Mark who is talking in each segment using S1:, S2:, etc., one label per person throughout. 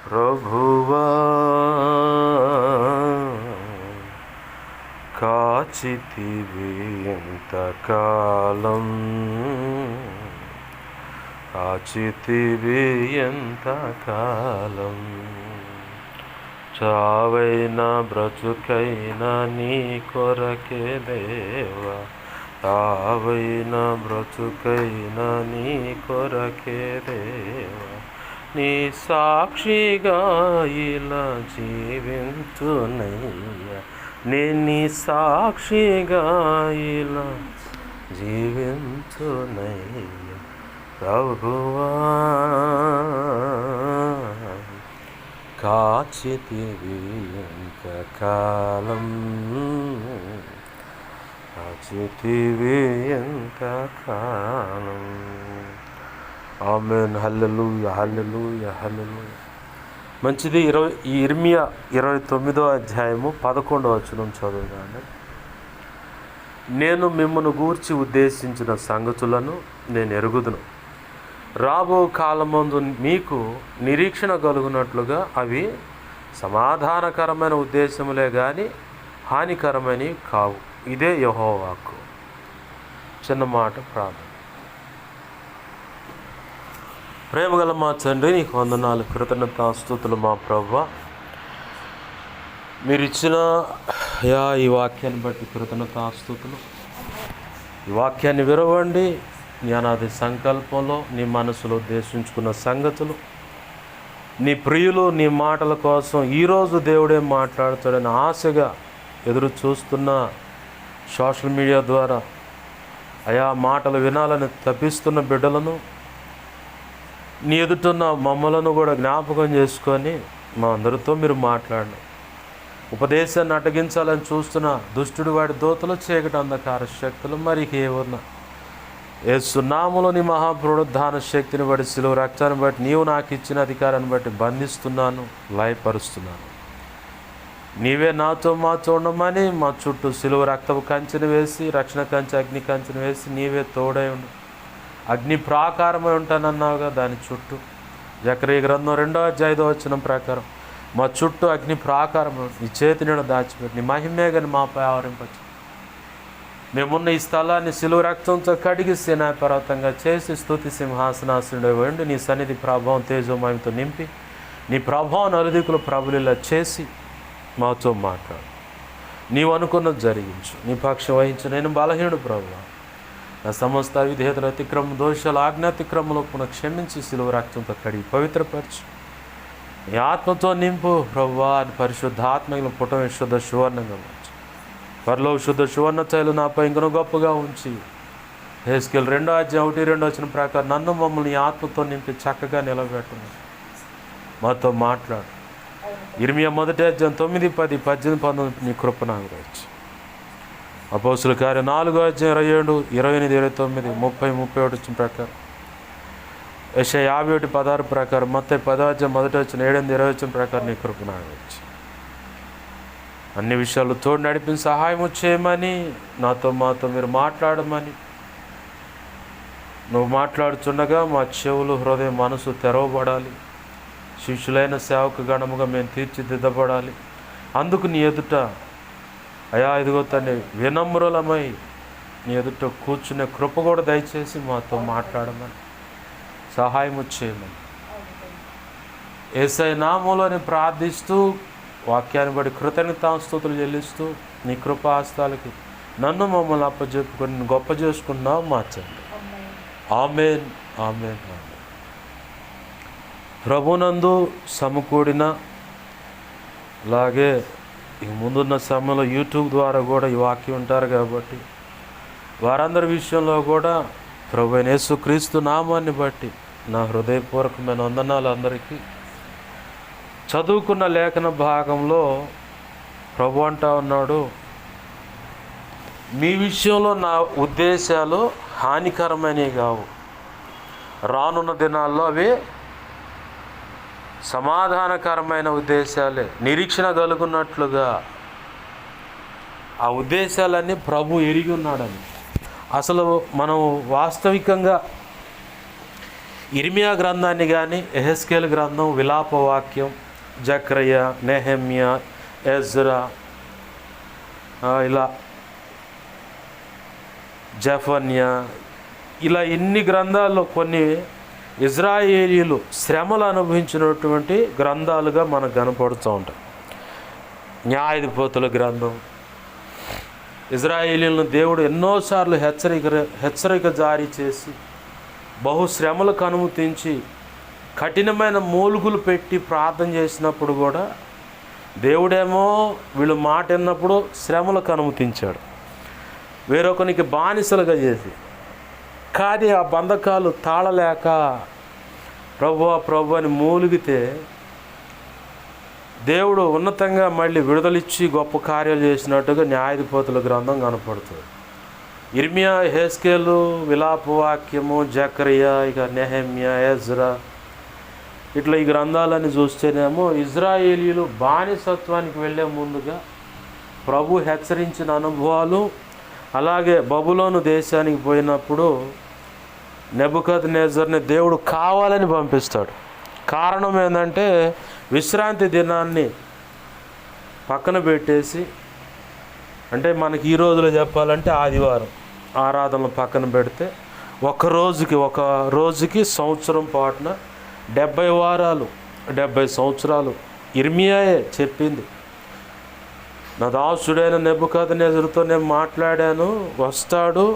S1: ప్రభువా కాచితివి ఎంతకాలం, కాచితివి ఎంతకాలం, చావైనా బ్రతుకైనా నీ కొరకే దేవా, చావైనా బ్రతుకైనా నీ కొరకే దేవా, నీ సాక్షిగా ఇలా జీవించునయ్యా, నేను నీ సాక్షిగా ఇలా జీవించునయ్యా. ప్రభువా కాచితివి ఎంతకాలం, కాచితివి ఎంతకాలం. ఆమేన్. హల్లెలూయా, హల్లెలూయా, హల్లెలూయా. మంచిది. ఇర్మియా 29వ అధ్యాయము 11వ వచనం చదువుగానే, నేను మిమ్మను గూర్చి ఉద్దేశించిన సంగతులను నేను ఎరుగుదును, రాబో కాలమందు మీకు నిరీక్షణ కలుగునట్లుగా అవి సమాధానకరమైన ఉద్దేశములే కానీ హానికరమైనవి కావు. ఇదే యెహోవా వాక్కు. చిన్న మాట ప్రార్థన. ప్రేమగల మా తండ్రి, నీకు వందనాలు, కృతజ్ఞతాస్తుతులు మా ప్రభువా. మీరు ఇచ్చిన ఈ వాక్యాన్ని బట్టి కృతజ్ఞతాస్తుతులు. ఈ వాక్యాన్ని విరవండి, జ్ఞానాది సంకల్పంలో నీ మనసులో ఉద్దేశించుకున్న సంగతులు, నీ ప్రియులు నీ మాటల కోసం ఈరోజు దేవుడే మాట్లాడతాడని ఆశగా ఎదురు చూస్తున్న సోషల్ మీడియా ద్వారా మాటలు వినాలని తప్పిస్తున్న బిడ్డలను, నీ ఎదుటిన్న మమ్మలను కూడా జ్ఞాపకం చేసుకొని మా అందరితో మీరు మాట్లాడండి. ఉపదేశాన్ని అడ్డగించాలని చూస్తున్న దుష్టుడు వాడి దోతలు, చీకటి అంధకార శక్తులు మరి ఏమన్నా యేసు నామములో నీ మహాపునరుద్ధాన శక్తిని బట్టి, శిలువ రక్తాన్ని బట్టి, నీవు నాకు ఇచ్చిన అధికారాన్ని బట్టి బంధిస్తున్నాను, లయపరుస్తున్నాను. నీవే నాతో మాతో ఉండమని మా చుట్టూ శిలువ రక్తపు కంచెను వేసి, రక్షణ కంచె అగ్ని కంచెను వేసి నీవే తోడై ఉండు. అగ్ని ప్రాకారమై ఉంటానన్నావుగా, దాని చుట్టూ జకరియా గ్రంథం 2వ వచనం ప్రకారం మా చుట్టూ అగ్ని ప్రాకారం నీ చేతి నీడ దాచిపెట్టి నీ మహిమే కానీ మాపై ఆవరింపచ్చు. మేమున్న ఈ స్థలాన్ని శిలువ రక్తంతో కడిగి సేనాయ పర్వతంగా చేసి స్తుతి సింహాసనాసనుడే వండి నీ సన్నిధి ప్రభావం తేజోమయంతో నింపి నీ ప్రభావం నలుదికులు ప్రభులిలా చేసి మాతో మాట్లాడు. నీవు అనుకున్నది జరిగించు. నీ పక్షం వహించు. నేను బలహీనుడు ప్రభువా, నా సమస్త విధేయతల అతిక్రమ దోషాలు ఆజ్ఞాతిక్రమలో పునః క్షమించి శిలువ రక్తంతో కడిగి పవిత్రపరచు. నీ ఆత్మతో నింపు ప్రభువా. పరిశుద్ధాత్మను పుటం శుద్ధ సువర్ణంగా ఉంచు. పరలో శుద్ధ సువర్ణ తైలు నాపై ఇంకనూ గొప్పగా ఉంచి, హెస్కేల్ 2:1-2 ప్రకారం నన్ను మమ్మల్ని నీ ఆత్మతో నింపి చక్కగా నిలబెట్టును. మాతో మాట్లాడు. ఇర్మియా 1:9, 10, 18, 19 నీ కృప నాకు దయచేయి. అపోస్తుల కార్యం 4:27, 28, 29, 30, 31 ప్రకారం, యెషయా 51:16 ప్రకారం, మత్తయి 10:1-8, ప్రకారం నీ కృప నాకు దయచేయి. అన్ని విషయాలు తోడు నడిపిన సహాయం చేయమని, నాతో మాతో మీరు మాట్లాడమని, నువ్వు మాట్లాడుతుండగా మా చెవులు, హృదయం, మనసు తెరవబడాలి. శిష్యులైన సేవకు గణముగా మేము తీర్చిదిద్దబడాలి. అందుకు నీ ఎదుట ఇదిగో తండ్రి వినమ్రులమై నీ ఎదుట కూర్చునే కృప కూడా దయచేసి మాతో మాట్లాడమని, సహాయం చేయమని యేసయ్య నామములోని ప్రార్థిస్తూ, వాక్యాన్ని బట్టి కృతజ్ఞతాస్తుతులు చెల్లిస్తూ నీ కృపాస్తాలకి నన్ను మమ్మల్ని అప్పచెప్పుకొని గొప్ప చేసుకున్నావు మార్చండి. ఆమేన్, ఆమేన్, ఆమేన్. ప్రభునందు సమకూడిన, అలాగే ఇక ముందున్న సమయంలో యూట్యూబ్ ద్వారా కూడా ఈ వాక్యం ఉంటారు కాబట్టి వారందరి విషయంలో కూడా ప్రభు అయిన యేసుక్రీస్తు నామాన్ని బట్టి నా హృదయపూర్వకమైన వందనాలు అందరికీ. చదువుకున్న లేఖన భాగంలో ప్రభు అంటా ఉన్నాడు, మీ విషయంలో నా ఉద్దేశాలు హానికరమైనవి కావు, రానున్న దినాల్లో అవి సమాధానకరమైన ఉద్దేశాలే, నిరీక్షణ కలుగున్నట్లుగా. ఆ ఉద్దేశాలన్నీ ప్రభు ఎరిగి ఉన్నాడని. అసలు మనం వాస్తవికంగా ఇర్మియా గ్రంథాన్ని కానీ, యెహెజ్కేలు గ్రంథం, విలాపవాక్యం, జకర్య, నెహెమ్యా, ఎజ్రా, ఇలా జెఫన్యా, ఇలా ఇన్ని గ్రంథాల్లో కొన్ని ఇజ్రాయేలీలు శ్రమలు అనుభవించినటువంటి గ్రంథాలుగా మనకు కనపడుతూ ఉంటాయి. న్యాయాధిపతుల గ్రంథం, ఇజ్రాయేలీలను దేవుడు ఎన్నోసార్లు హెచ్చరిక జారీ చేసి బహుశ్రమలకు అనుమతించి కఠినమైన మూలుగులు పెట్టి ప్రార్థన చేసినప్పుడు కూడా దేవుడేమో వీళ్ళు మాట విన్నప్పుడు శ్రమలకు అనుమతించాడు, వేరొకనికి బానిసలుగా చేసి. కానీ ఆ బంధకాలు తాళలేక ప్రభు అని మూలిగితే దేవుడు ఉన్నతంగా మళ్ళీ విడుదలిచ్చి గొప్ప కార్యాలు చేసినట్టుగా న్యాయాధిపతుల గ్రంథం కనపడుతుంది. ఇర్మియా, యెహెజ్కేలు, విలాపవాక్యము, జకర్యా, ఇక నెహెమ్యా, ఎజ్రా, ఇట్లా ఈ గ్రంథాలని చూస్తేనేమో ఇజ్రాయేలీలు బానిసత్వానికి వెళ్ళే ముందుగా ప్రభు హెచ్చరించిన అనుభవాలు, అలాగే బబులోను దేశానికి పోయినప్పుడు నెబుకద్నెజర్ని దేవుడు కావాలని పంపిస్తాడు. కారణం ఏంటంటే విశ్రాంతి దినాన్ని పక్కన పెట్టేసి, అంటే మనకి ఈ రోజులో చెప్పాలంటే ఆదివారం ఆరాధనలు పక్కన పెడితే ఒక రోజుకి సంవత్సరం పాటున 70 వారాలు 70 సంవత్సరాలు ఇర్మియాయే చెప్పింది. నా దాసుడైన నెబుకద్నెజరుతో నేను మాట్లాడాను, వస్తాడు,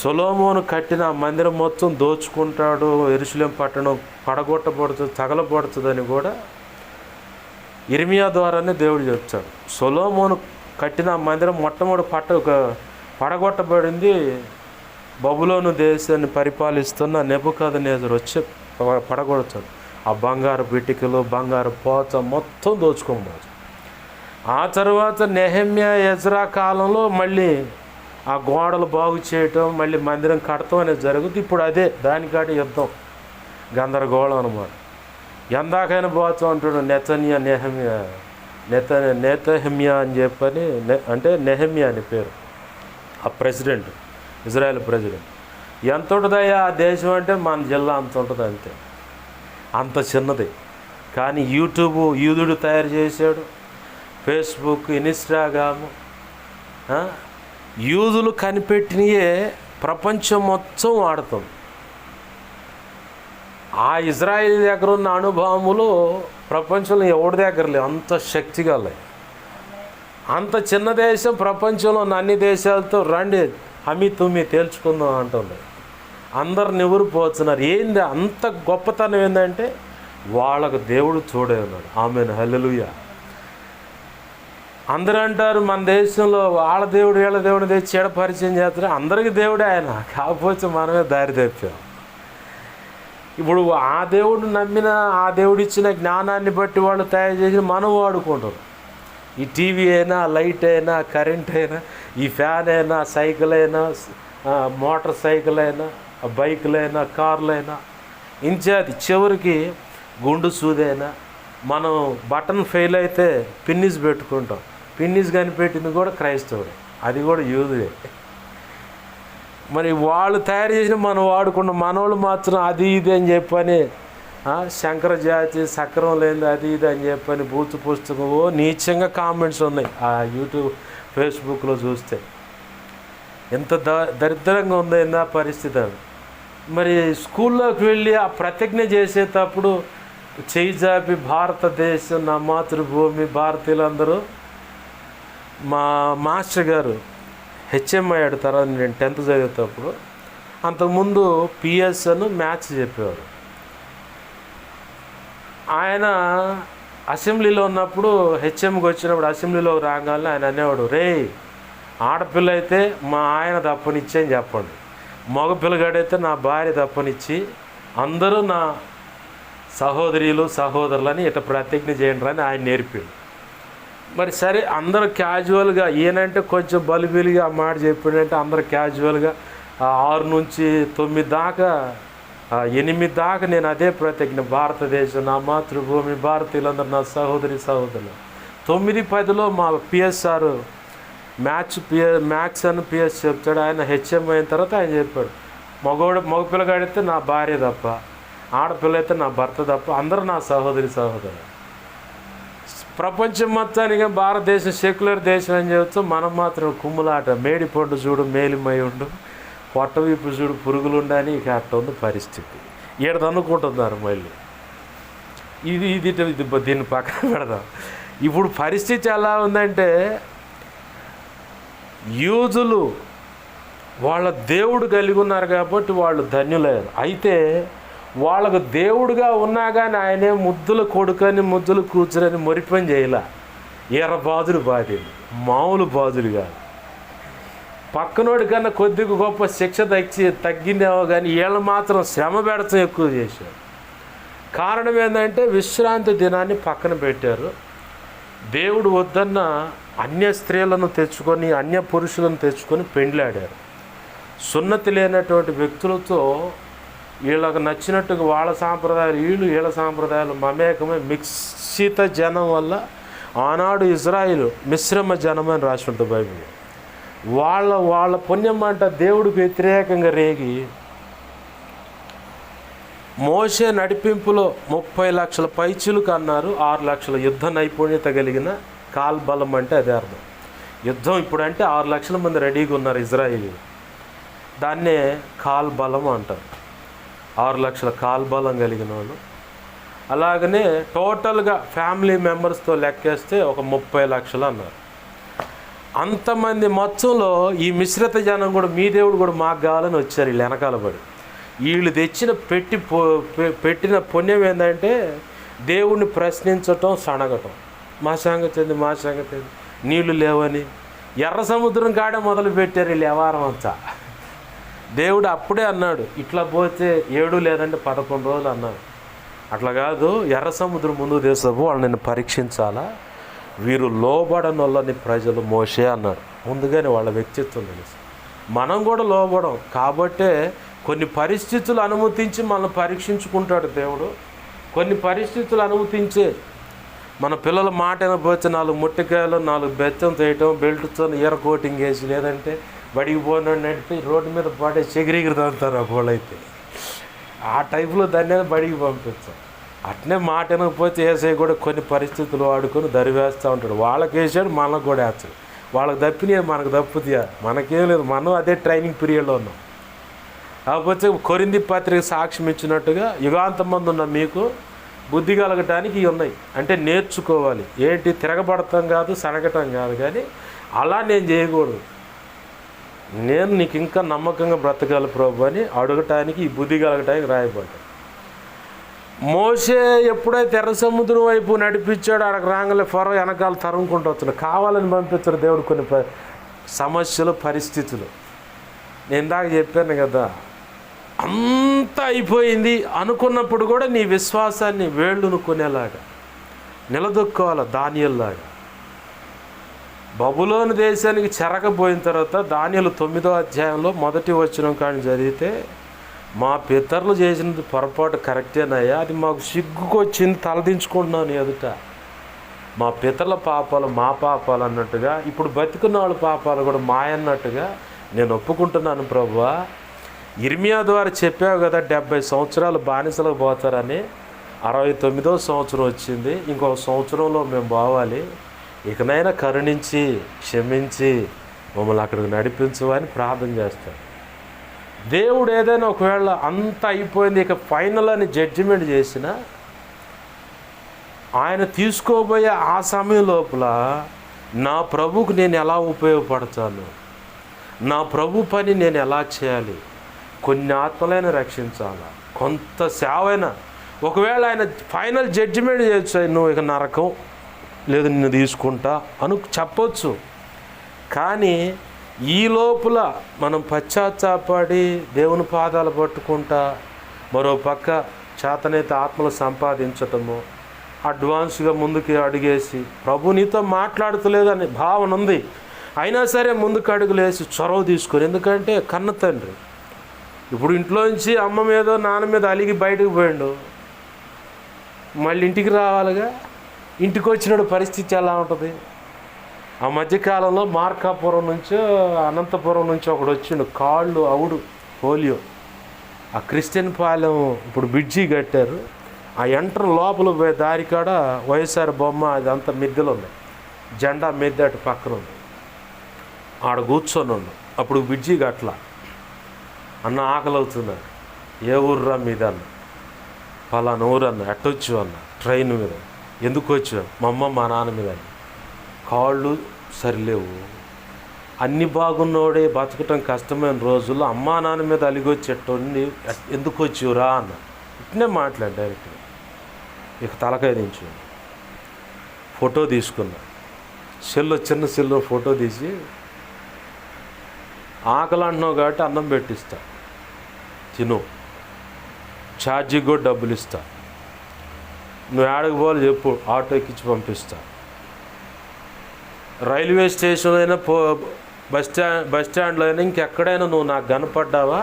S1: సొలొమోను కట్టిన మందిరం మొత్తం దోచుకుంటాడు, యెరూషలేము పట్టణం పడగొట్టబడుతుంది, తగలబడుతుందని కూడా ఇర్మియా ద్వారానే దేవుడు చెప్తాడు. సొలొమోను కట్టిన మందిరం మొట్టమొదటి పడగొట్టబడింది బబులోను దేశాన్ని పరిపాలిస్తున్న నెబుకద్నెజరు వచ్చి పడగొడతాడు. ఆ బంగారు బిటికలు, బంగారు పోత మొత్తం దోచుకోబోదు. ఆ తర్వాత నెహెమ్యా, ఎజ్రా కాలంలో మళ్ళీ ఆ గోడలు బాగు చేయటం, మళ్ళీ మందిరం కడతాం అనేది జరుగుతుంది. ఇప్పుడు అదే దానికాటి యుద్ధం, గందరగోళం అనమాట. ఎందాకైనా పోతాం అంటాడు నెతన్యా అని చెప్పని, అంటే నెహెమ్యా అని పేరు ఆ ప్రెసిడెంట్, ఇజ్రాయెల్ ప్రెసిడెంట్. ఎంత ఉంటుందయ్యా ఆ దేశం అంటే మన జిల్లా అంత ఉంటుంది, అంతే, అంత చిన్నది. కానీ యూట్యూబ్ యూదుడు తయారు చేశాడు, ఫేస్బుక్, ఇన్స్టాగ్రాము, యూదులు కనిపెట్టినయే ప్రపంచం మొత్తం వాడుతుంది. ఆ ఇజ్రాయిల్ దగ్గర ఉన్న అనుభవములు ప్రపంచంలో ఎవరి దగ్గర లేవు, అంత శక్తిగల. అంత చిన్న దేశం ప్రపంచంలో ఉన్న అన్ని దేశాలతో రండి అమి తుమ్మి తేల్చుకుందాం అంటుంది. అందరు నివురిపోతున్నారు. ఏంది అంత గొప్పతనం ఏంటంటే వాళ్ళకు దేవుడు తోడే ఉన్నాడు. ఆమేన్, హల్లెలూయా. అందరూ అంటారు మన దేశంలో వాళ్ళ దేవుడు వీళ్ళ దేవుడిని తెచ్చి చెడ పరిచయం చేస్తారు. అందరికీ దేవుడే ఆయన, కాకపోతే మనమే దారి తెప్పాం. ఇప్పుడు ఆ దేవుడు నమ్మిన, ఆ దేవుడు ఇచ్చిన జ్ఞానాన్ని బట్టి వాళ్ళు తయారు చేసి మనం వాడుకుంటారు. ఈ టీవీ అయినా, లైట్ అయినా, కరెంట్ అయినా, ఈ ఫ్యాన్ అయినా, సైకిల్ అయినా, మోటార్ సైకిల్ అయినా, బైకులైనా, కార్లైనా, ఇంచాది చివరికి గుండు సూదైనా, మనం బటన్ ఫెయిల్ అయితే పిన్నిస్ పెట్టుకుంటాం. పిన్నిస్ కనిపెట్టింది కూడా క్రైస్తవుడే, అది కూడా యూదుడే. మరి వాళ్ళు తయారు చేసిన మనం వాడుకున్న మనోళ్ళు మాత్రం అది ఇది అని చెప్పని, శంకర జాతి సక్రం లేని అది ఇది అని చెప్పని బూతు పుస్తకం నీచంగా కామెంట్స్ ఉన్నాయి ఆ యూట్యూబ్, ఫేస్బుక్లో చూస్తే. ఎంత దరిద్రంగా ఉందైందా పరిస్థితి. అది మరి స్కూల్లోకి వెళ్ళి ఆ ప్రతిజ్ఞ చేసేటప్పుడు చేయి జాపి భారతదేశం నా మాతృభూమి, భారతీయులందరూ, మా మాస్టర్ గారు హెచ్ఎం అయ్యాడు తర్వాత నేను 10th చదివేటప్పుడు. అంతకుముందు పిఎస్ అని మ్యాథ్స్ చెప్పేవారు. ఆయన అసెంబ్లీలో ఉన్నప్పుడు హెచ్ఎంకి వచ్చినప్పుడు అసెంబ్లీలో రాగానే ఆయన అనేవాడు, రే ఆడపిల్ల అయితే మా ఆయన తప్పనిచ్చి అని చెప్పండి, మగపిల్లగాడైతే నా భార్య తప్పనిచ్చి, అందరూ నా సహోదరులు సహోదరులని ఇట్లా ప్రతిజ్ఞ చేయండి అని ఆయన నేర్పాడు. మరి సరే అందరూ క్యాజువల్గా, ఈయనంటే కొంచెం బలిబిలిగా ఆ మాట చెప్పాడంటే అందరూ క్యాజువల్గా 6 నుంచి 9 దాకా 8 దాకా నేను అదే ప్రతిజ్ఞ, భారతదేశం నా మాతృభూమి, భారతీయులందరూ నా సహోదరులు. 9-10లో మా పిఎస్ఆర్ మ్యాథ్స్ అని పిఎస్ చెప్తాడు. ఆయన హెచ్ఎం అయిన తర్వాత ఆయన చెప్పాడు, మగపిల్లగాడైతే నా భార్య తప్ప, ఆడపిల్ల అయితే నా భర్త తప్ప అందరూ నా సహోదరు. ప్రపంచం మొత్తానికి భారతదేశం సెక్యులర్ దేశం అని చెబుతూ మనం మాత్రం కుమ్ములాట, మేడి పండు చూడు మేలిమై ఉండు, పొట్టవీపు చూడు పురుగులు ఉండని ఇక అట్ట ఉంది పరిస్థితి. అనుకుంటున్నారు మళ్ళీ. ఇది దీన్ని పక్కన పెడదాం. ఇప్పుడు పరిస్థితి ఎలా ఉందంటే, యూదులు వాళ్ళ దేవుడు కలిగి ఉన్నారు కాబట్టి వాళ్ళు ధన్యులయ్యారు. అయితే వాళ్ళకు దేవుడుగా ఉన్నా కానీ ఆయనే ముద్దుల కొడుకని ముద్దులు కూర్చుని మొరిపని చేయలే. బాధులు బాధేది, మామూలు బాధులు కాదు. పక్కనోడి కన్నా కొద్దిగా గొప్ప శిక్ష తగ్గిందేమో కానీ వీళ్ళు మాత్రం శ్రమ పెడతాం ఎక్కువ చేశారు. కారణం ఏంటంటే విశ్రాంతి దినాన్ని పక్కన పెట్టారు. దేవుడు వద్దన్న అన్య స్త్రీలను తెచ్చుకొని, అన్య పురుషులను తెచ్చుకొని పెండ్లాడారు. సున్నతి లేనటువంటి వ్యక్తులతో వీళ్ళకు నచ్చినట్టుగా వాళ్ళ సాంప్రదాయాలు వీళ్ళ సాంప్రదాయాలు మమేకమై మిక్సిత జనం వల్ల ఆనాడు ఇజ్రాయిల్ మిశ్రమ జనం అని రాసి ఉంటుంది బైబిల్. వాళ్ళ పుణ్యం అంట దేవుడికి వ్యతిరేకంగా రేగి మోషే నడిపింపులో 30 లక్షల పైచులకు అన్నారు. 6 లక్షల యుద్ధ నైపుణ్యత కలిగిన కాల్బలం అంటే అదే అర్థం. యుద్ధం ఇప్పుడంటే 6 లక్షల మంది రెడీగా ఉన్నారు ఇజ్రాయిలీ. దాన్నే కాల్బలం అంటారు. 6 లక్షల కాల్బలం కలిగిన వాళ్ళు. అలాగనే టోటల్గా ఫ్యామిలీ మెంబర్స్తో లెక్కేస్తే ఒక 30 లక్షలు అన్నారు. అంతమంది మొత్తంలో ఈ మిశ్రిత జనం కూడా మీ దేవుడు కూడా మాకు కావాలని వచ్చారు. వీళ్ళు వెనకాల పడి వీళ్ళు తెచ్చిన పెట్టిన పుణ్యం ఏంటంటే దేవుణ్ణి ప్రశ్నించటం, సణగటం. మా సంగతి ఏంది, నీళ్లు లేవని ఎర్ర సముద్రం కాడే మొదలు పెట్టారు వీళ్ళు వ్యవహారం అంతా. దేవుడు అప్పుడే అన్నాడు, ఇట్లా పోతే 7 లేదంటే 11 రోజులు అన్నాడు. అట్లా కాదు, ఎర్ర సముద్రం ముందు దేశపు వాళ్ళు నిన్ను పరీక్షించాలా, వీరు లోబడని వాళ్ళని ప్రజలు మోషే అన్నాడు. ముందుగానే వాళ్ళ వ్యక్తిత్వం తెలుసు. మనం కూడా లోబడం కాబట్టే కొన్ని పరిస్థితులు అనుమతించి మనల్ని పరీక్షించుకుంటాడు దేవుడు. కొన్ని పరిస్థితులు అనుమతించే మన పిల్లల మాట వినకపోతే 4 ముట్టికాయలు 4 బెత్తం చేయటం, బెల్ట్తో ఈర కోటింగ్ వేసి, లేదంటే బడికి పోయినాడు నడిపి రోడ్డు మీద పడే చెగిరిగిరి తంతారు వాళ్ళైతే. ఆ టైపులో దాన్ని బడికి పంపిస్తాం. అట్నే మాట వినకపోతే వేసే కూడా కొన్ని పరిస్థితులు వాడుకొని దరివేస్తూ ఉంటాడు. వాళ్ళకి వేసాడు, మనకు కూడా వేస్తాడు. వాళ్ళకి తప్పినాయి, మనకు తప్పుతాయా? మనకేం లేదు, మనం అదే ట్రైనింగ్ పీరియడ్లో ఉన్నాం. కాకపోతే కొరింథీ పత్రిక సాక్ష్యం ఇచ్చినట్టుగా యుగాంతం మంది ఉన్న మీకు బుద్ధి కలగటానికి ఇవి ఉన్నాయి. అంటే నేర్చుకోవాలి. ఏంటి, తిరగబడటం కాదు, సనగటం కాదు, కానీ అలా నేను చేయకూడదు. నేను నీకు ఇంకా నమ్మకంగా బ్రతకాలి ప్రభు అని అడగటానికి ఈ బుద్ధి కలగటానికి రాయబడ్డాడు. మోషే ఎప్పుడైతే ఎర్ర సముద్రం వైపు నడిపించాడు, అక్కడికి రాగానే ఫరో వెనకాల తరుముకుంటూ వస్తున్నాడు. కావాలని పంపించాడు దేవుడు కొన్ని సమస్యలు, పరిస్థితులు. నేను ఇందాక చెప్పాను కదా, అంతా అయిపోయింది అనుకున్నప్పుడు కూడా నీ విశ్వాసాన్ని వేళ్ళును కొనేలాగా నిలదొక్కోవాలి. దానియేలులాగా బబులోను దేశానికి చెరకపోయిన తర్వాత దానియేలు 9వ అధ్యాయంలో 1వ వచనం కానీ చదివితే, మా పితరులు చేసినది పొరపాటు కరెక్టేనయ్యా, అది మాకు సిగ్గుకొచ్చింది, తలదించుకుంటున్నాను ఎదుట. మా పితరుల పాపాలు మా పాపాలు అన్నట్టుగా ఇప్పుడు బతికున్న వాళ్ళ పాపాలు కూడా మాయన్నట్టుగా నేను ఒప్పుకుంటున్నాను ప్రభువా. ఇర్మియా ద్వారా చెప్పావు కదా 70 సంవత్సరాలు బానిసలకు పోతారని. 69వ సంవత్సరం వచ్చింది, ఇంకో సంవత్సరంలో మేము పోవాలి. ఇకనైనా కరుణించి క్షమించి మమ్మల్ని అక్కడికి నడిపించవని ప్రార్థన చేస్తాడు. దేవుడు ఏదైనా ఒకవేళ అంత అయిపోయింది ఇక ఫైనల్ అని జడ్జిమెంట్ చేసినా, ఆయన తీసుకోబోయే ఆ సమయం లోపల నా ప్రభువుకు నేను ఎలా ఉపయోగపడతాను, నా ప్రభు పని నేను ఎలా చేయాలి, కొన్ని ఆత్మలైనా రక్షించాలా, కొంత సేవైనా. ఒకవేళ ఆయన ఫైనల్ జడ్జిమెంట్ చేయొచ్చు, నువ్వు ఇక నరకం లేదు నిన్ను తీసుకుంటా చెప్పొచ్చు. కానీ ఈ లోపల మనం పశ్చాత్తాపడి దేవుని పాదాలు పట్టుకుంటా, మరో పక్క చేతనైతే ఆత్మలు సంపాదించటము, అడ్వాన్స్గా ముందుకు అడుగేసి ప్రభు నీతో మాట్లాడుతలేదని భావన ఉంది, అయినా సరే ముందుకు అడుగులేసి చొరవ తీసుకొని. ఎందుకంటే కన్న తండ్రి ఇప్పుడు ఇంట్లోంచి అమ్మ మీద నాన్న మీద అలిగి బయటకు పోయిండు, మళ్ళీ ఇంటికి రావాలిగా. ఇంటికి వచ్చినప్పుడు పరిస్థితి ఎలా ఉంటుంది? ఆ మధ్యకాలంలో మార్కాపురం నుంచో అనంతపురం నుంచి ఒకడు వచ్చిండు, కాళ్ళు అవుడు పోలియో. ఆ క్రిస్టియన్ పాలెం ఇప్పుడు బ్రిడ్జి కట్టారు, ఆ ఎంటర్ లోపల పోయే దారి కాడ వైఎస్ఆర్ బొమ్మ అదంతా మిద్దెలు ఉంది, జెండా మిద్దె అటు పక్కన ఉంది. ఆడ కూర్చొని ఉండు. అప్పుడు బ్రిడ్జి గట్ల. అన్న ఆకలి అవుతున్నాడు. ఏ ఊర్రా మీద అన్న? పలానా ఊరు అన్న. ఎట్టొచ్చు అన్న? ట్రైన్ మీద. ఎందుకు వచ్చావు? మా అమ్మ మా నాన్న మీద. కాళ్ళు సరిలేవు, అన్ని బాగున్నోడే బతకటం కష్టమైన రోజుల్లో అమ్మా నాన్న మీద అలిగొచ్చేటోడిని ఎందుకు వచ్చావురా అన్న. ఇట్నే మాట్లాడు డైరెక్ట్గా. ఇక తలకాయ దించు. ఫోటో తీసుకున్నా, చిన్న సెల్లో ఫోటో తీసి, ఆకలి అంటున్నావు కాబట్టి అన్నం పెట్టిస్తా, తిను, ఛార్జీకి కూడా డబ్బులు ఇస్తా, నువ్వు ఏడకి పోవాలి చెప్పు, ఆటో ఎక్కించి పంపిస్తా. రైల్వే స్టేషన్ అయినా బస్ స్టాండ్లో అయినా ఇంకెక్కడైనా నువ్వు నాకు కనపడ్డావా,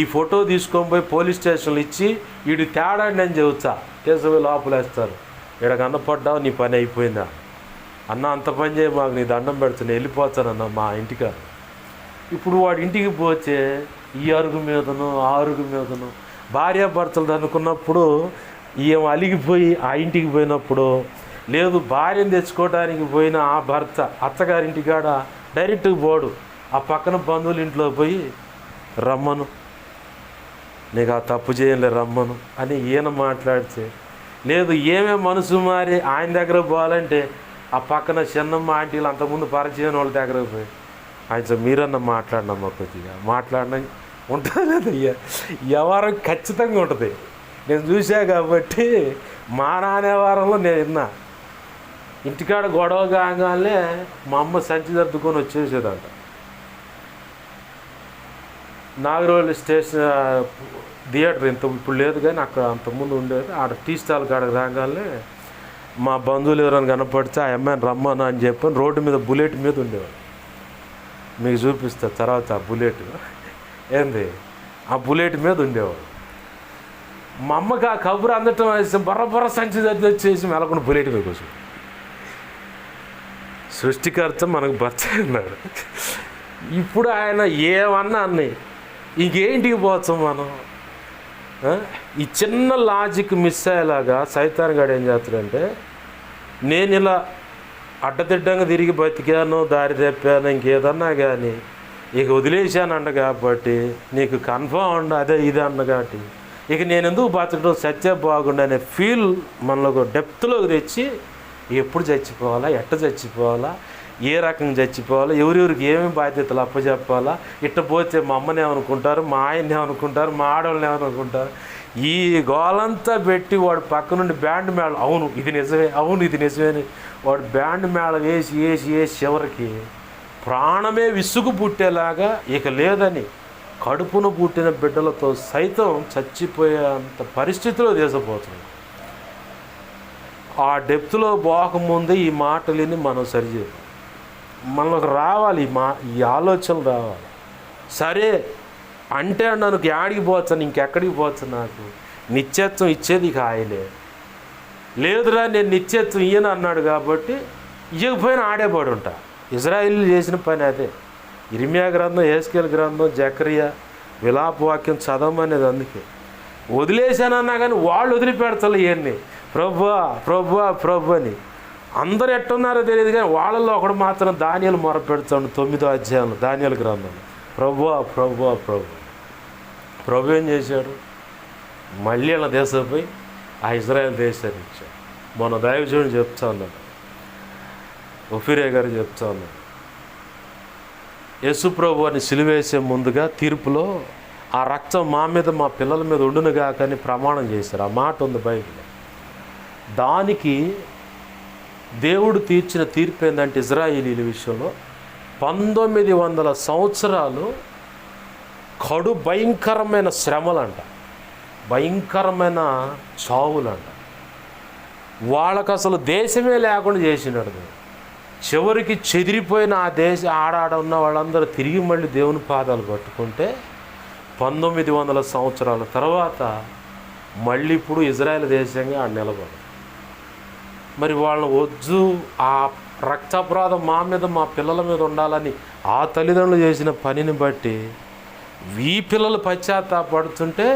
S1: ఈ ఫోటో తీసుకొని పోయి పోలీస్ స్టేషన్లో ఇచ్చి వీడి తేడా నేను చెబుతా, కేసు లోపలేస్తారు. ఇక్కడ కనపడ్డావు, నీ పని అయిపోయిందా అన్న? అంత పని చేయ, మాకు నీ దండం పెడుతున్నా, వెళ్ళిపోతానన్న మా ఇంటికి. ఇప్పుడు వాడి ఇంటికి పోతే ఈ అరుగు మీదను ఆ అరుగు మీదను భార్యాభర్తలు అనుకున్నప్పుడు ఏం అలిగిపోయి ఆ ఇంటికి పోయినప్పుడు, లేదు భార్యను తెచ్చుకోవడానికి పోయిన ఆ భర్త అత్తగారింటికాడ డైరెక్ట్గా పోడు, ఆ పక్కన బంధువుల ఇంట్లో పోయి రమ్మను, నీకు ఆ తప్పు చేయలే రమ్మను అని ఈయన మాట్లాడితే, లేదు ఏమే మనసు మారి ఆయన దగ్గర పోవాలంటే ఆ పక్కన చిన్నమ్మ ఆంటీలు అంతకుముందు పరిచయం వాళ్ళ దగ్గరకు పోయి, ఆయన మీరన్నా మాట్లాడినమ్మా కొద్దిగా మాట్లాడినా ఉంటుంది లేదయ్యా. ఎవరు ఖచ్చితంగా ఉంటుంది. నేను చూసా కాబట్టి మా నాన్న వారంలో నేను విన్నా. ఇంటికాడ గొడవ కాగానే మా అమ్మ సంచి సర్దుకొని వచ్చేసేదంట. నాగరోలి స్టేషన్ థియేటర్ ఇప్పుడు లేదు కానీ అక్కడ అంతకుముందు ఉండేది. ఆడ టీ స్టాల్ కాడకు రాగానే మా బంధువులు ఎవరైనా కనపడితే ఆ అమ్మాయిని రమ్మను అని చెప్పని రోడ్డు మీద బుల్లెట్ మీద ఉండేవాడు. మీకు చూపిస్తా తర్వాత ఆ బుల్లెట్ ఏంది, ఆ బుల్లెట్ మీద ఉండేవాడు. మా అమ్మకి ఆ కబురు అందటం వేసి బర్ర సంచి సర్ది వచ్చేసి మెలకుండా బుల్లెట్ మీద కూర్చో. సృష్టికర్త మనకు భర్త అన్నాడు. ఇప్పుడు ఆయన ఏమన్నా అన్నీ ఇంకేంటికి పోతాం మనం? ఈ చిన్న లాజిక్ మిస్ అయ్యేలాగా సైతాన్ గాడు ఏం చేస్తాడంటే, నేను ఇలా అడ్డదిడ్డంగా తిరిగి బతికాను, దారి తెప్పాను, ఇంకేదన్నా కానీ ఇక వదిలేశానంట కాబట్టి నీకు కన్ఫామ్ ఉండ అదే ఇది అన్న కాబట్టి ఇక నేను ఎందుకు బతకడం సత్య బాగుండు అనే ఫీల్ మనలో డెప్త్లోకి తెచ్చి ఎప్పుడు చచ్చిపోవాలా, ఎట్ట చచ్చిపోవాలా, ఏ రకంగా చచ్చిపోవాలా, ఎవరెవరికి ఏమేమి బాధ్యతలు అప్పచెప్పాలా, ఇట్ట పోతే మా అమ్మని ఏమనుకుంటారు, మా ఆయన్ని ఏమనుకుంటారు, మా ఆడవాళ్ళని ఏమనుకుంటారు, ఈ గోలంతా పెట్టి వాడు పక్క నుండి బ్యాండ్ మేళం అవును ఇది నిజమే, అవును ఇది నిజమే అని వాడు బ్యాండ్ మేళం వేసి వేసి వేసి చివరికి ప్రాణమే విసుగు పుట్టేలాగా ఇక లేదని కడుపును పుట్టిన బిడ్డలతో సైతం చచ్చిపోయేంత పరిస్థితిలో దేశపోతుంది. ఆ డెప్త్లో పోకముందే ఈ మాటలని మనం సరిచేయాలి. మనకు రావాలి ఈ ఆలోచనలు రావాలి. సరే అంటే నన్ను యాడికి పోతాను, ఇంకెక్కడికి పోతాను, నాకు నిత్యత్వం ఇచ్చేది ఇక ఆయనే. లేదురా నేను నిత్యత్వం ఇయ్యను అన్నాడు కాబట్టి ఇయ్యకపోయినా ఆడేపడి ఉంటా. ఇజ్రాయిల్ చేసిన పని అదే. ఇర్మియా గ్రంథం, యెహెజ్కేలు గ్రంథం, జకరియా విలాపవాక్యం చదవమనేది అందుకే. వదిలేశానన్నా కానీ వాళ్ళు వదిలిపెడతారు ఇవన్నీ. ప్రభువా ప్రభువా ప్రభు అని అందరు ఎట్టున్నారో తెలియదు కానీ వాళ్ళల్లో ఒకడు మాత్రం దానియేలు మొరపెడతాడు 9వ అధ్యాయంలో దానియేలు గ్రంథంలో, ప్రభువా ప్రభువా ప్రభు. ప్రభు ఏం చేశాడు? మళ్ళీ వాళ్ళ దేశంపై ఆ ఇజ్రాయెల్ దేశాన్ని ఇచ్చాడు. మొన్న దైవజనుడు చెప్తా ఉన్నాడు, ఒఫీరే గారు చెప్తా ఉన్నాడు, యేసు ప్రభు అని సిలువేసే ముందుగా తీర్పులో ఆ రక్తం మా మీద మా పిల్లల మీద ఉండునుగా కానీ ప్రమాణం చేశారు. ఆ మాట ఉంది బైబిల్లో. దానికి దేవుడు తీర్చిన తీర్పు ఏంటంటే ఇజ్రాయేలీల విషయంలో 1900 సంవత్సరాలు కడు భయంకరమైన శ్రమలంట, భయంకరమైన చావులంట. వాళ్ళకు అసలు దేశమే లేకుండా చేసినాడు. చివరికి చెదిరిపోయిన ఆ ఆడాడ ఉన్న వాళ్ళందరూ తిరిగి మళ్ళీ దేవుని పాదాలు పట్టుకుంటే 1900 సంవత్సరాల తర్వాత మళ్ళీ ఇప్పుడు ఇజ్రాయెల్ దేశంగా ఆడ నిలబడి, మరి వాళ్ళని వద్దు ఆ రక్తాపరాధం మా మీద మా పిల్లల మీద ఉండాలని ఆ తల్లిదండ్రులు చేసిన పనిని బట్టి ఈ పిల్లలు పశ్చాత్తాపడుతుంటే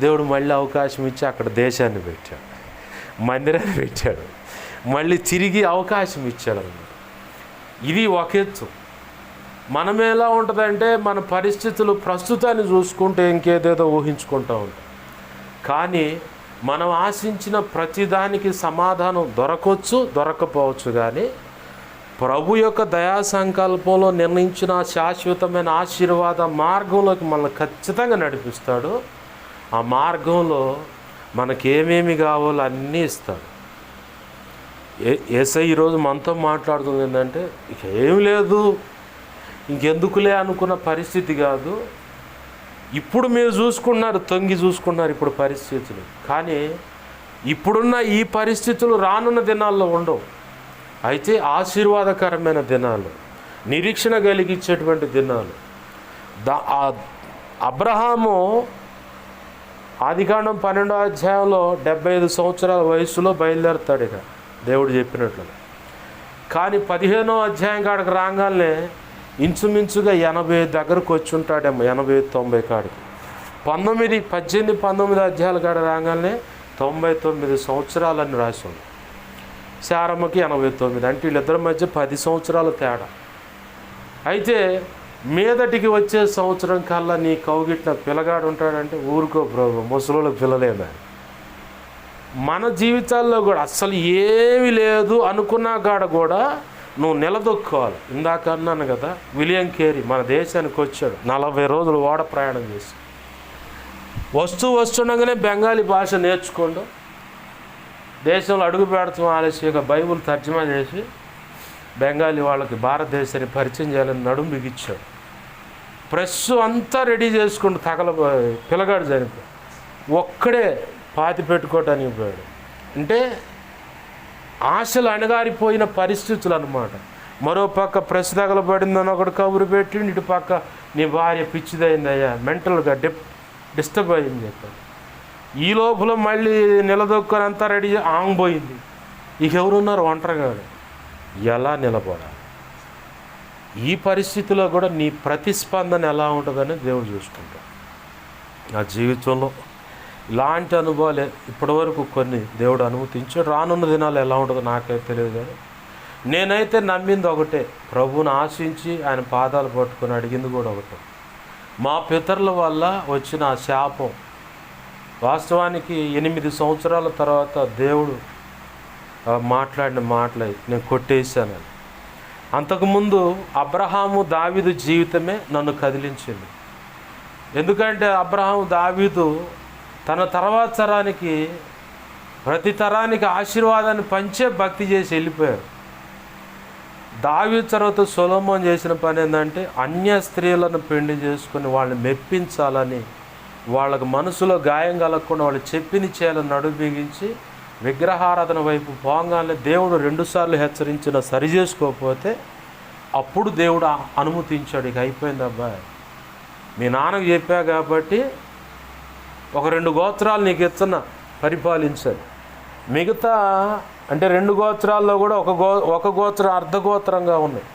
S1: దేవుడు మళ్ళీ అవకాశం ఇచ్చి అక్కడ దేశాన్ని పెట్టాడు, మందిరాన్ని పెట్టాడు, మళ్ళీ తిరిగి అవకాశం ఇచ్చాడు అన్నమాట. ఇది ఒక ఎత్తు. మనం ఎలా ఉంటుందంటే మన పరిస్థితులు ప్రస్తుతాన్ని చూసుకుంటే ఇంకేదేదో ఊహించుకుంటూ ఉంటాం. కానీ మనం ఆశించిన ప్రతిదానికి సమాధానం దొరకవచ్చు, దొరకపోవచ్చు. కానీ ప్రభు యొక్క దయా సంకల్పంలో నిర్ణయించిన శాశ్వతమైన ఆశీర్వాద మార్గంలోకి మనల్ని ఖచ్చితంగా నడిపిస్తాడు. ఆ మార్గంలో మనకేమేమి కావాలో అన్నీ ఇస్తాడు. యేసయ్య ఈరోజు మనతో మాట్లాడుతుంది ఏంటంటే, ఇక ఏం లేదు, ఇంకెందుకులే అనుకున్న పరిస్థితి కాదు. ఇప్పుడు మీరు చూసుకున్నారు, తొంగి చూసుకున్నారు ఇప్పుడు పరిస్థితులు. కానీ ఇప్పుడున్న ఈ పరిస్థితులు రానున్న దినాల్లో ఉండవు. అయితే ఆశీర్వాదకరమైన దినాలు, నిరీక్షణ కలిగించేటువంటి దినాలు. అబ్రహాము ఆదికాండం 12వ అధ్యాయంలో 75 సంవత్సరాల వయసులో బయలుదేరుతాడు ఇక దేవుడు చెప్పినట్లు. కానీ 15వ అధ్యాయం కాడికి రాగానే ఇంచుమించుగా 80 దగ్గరకు వచ్చి ఉంటాడేమో, 80-90 కాడికి. 18-19 అధ్యాయాల కాడ రాగానే 99 సంవత్సరాలని రాసి ఉంది. శారమ్మకి 89, అంటే వీళ్ళిద్దరి మధ్య 10 సంవత్సరాల తేడా. అయితే మీదటికి వచ్చే సంవత్సరం కల్లా నీ కౌగిట్న పిల్లగాడు ఉంటాడంటే ఊరుకో ప్రభు, ముసలోళ్ళకి పిల్లలేదా. మన జీవితాల్లో కూడా అస్సలు ఏమీ లేదు అనుకున్నా కాడ కూడా నువ్వు నిలదొక్కోవాలి. ఇందాక అన్నాను కదా, విలియం కేరీ మన దేశానికి వచ్చాడు, 40 రోజులు ఓడ ప్రయాణం చేసి వస్తుండగానే బెంగాలీ భాష నేర్చుకోండు, దేశంలో అడుగు పెడతాం ఆలస్యంగా బైబుల్ తర్జుమా చేసి బెంగాలీ వాళ్ళకి భారతదేశాన్ని పరిచయం చేయాలని నడుము బిగించాడు. ప్రెస్ అంతా రెడీ చేసుకుంటూ పిల్లగాడు చనిపోయి ఒక్కడే పాతి పెట్టుకోవటానికి పోయాడు. అంటే ఆశలు అణగారిపోయిన పరిస్థితులు అన్నమాట. మరో పక్క ప్రెస్ తగలబడిందని ఒకటి కబురు పెట్టి, ఇటు పక్క నీ భార్య పిచ్చిదైందయ్యా, మెంటల్గా డిస్టర్బ్ అయ్యింది చెప్పాడు. ఈ లోపల మళ్ళీ నిలదొక్కొని అంతా రెడీ ఆంగిపోయింది. ఇక ఎవరున్నారు ఒంటరిగాడు, ఎలా నిలబడాలి? ఈ పరిస్థితిలో కూడా నీ ప్రతిస్పందన ఎలా ఉంటుందని దేవుడు చూసుకుంటాడు. నా జీవితంలో ఇలాంటి అనుభవాలే ఇప్పటివరకు కొన్ని దేవుడు అనుమతించాడు. రానున్న దినాలు ఎలా ఉంటుందో నాకైతే తెలియదు. కానీ నేనైతే నమ్మింది ఒకటే, ప్రభువుని ఆశించి ఆయన పాదాలు పట్టుకొని అడిగింది కూడా ఒకటే. మా పితరుల వల్ల వచ్చిన ఆ శాపం వాస్తవానికి 8 సంవత్సరాల తర్వాత దేవుడు మాట్లాడిన మాటలై నేను కొట్టేశానని. అంతకుముందు అబ్రహాము దావీదు జీవితమే నన్ను కదిలించింది. ఎందుకంటే అబ్రహాము దావీదు తన తర్వాత తరానికి ప్రతి తరానికి ఆశీర్వాదాన్ని పంచే భక్తి చేసి వెళ్ళిపోయారు. దావీదు తర్వాత సొలొమోను చేసిన పని ఏంటంటే అన్య స్త్రీలను పెళ్లి చేసుకుని వాళ్ళని మెప్పించాలని, వాళ్ళకు మనసులో గాయం కలగకుండా వాళ్ళు చెప్పింది చేయాలని నడుము బిగించి విగ్రహారాధన వైపు పోగానే దేవుడు 2 సార్లు హెచ్చరించిన సరి చేసుకోకపోతే అప్పుడు దేవుడు అనుమతించాడు. ఇక అయిపోయింది అబ్బాయి, మీ నాన్నకు చెప్పా కాబట్టి ఒక 2 గోత్రాలు నీకు ఇస్తున్నా పరిపాలించాలి. మిగతా అంటే 2 గోత్రాల్లో కూడా ఒక గోత్రం అర్ధగోత్రంగా ఉన్నాయి.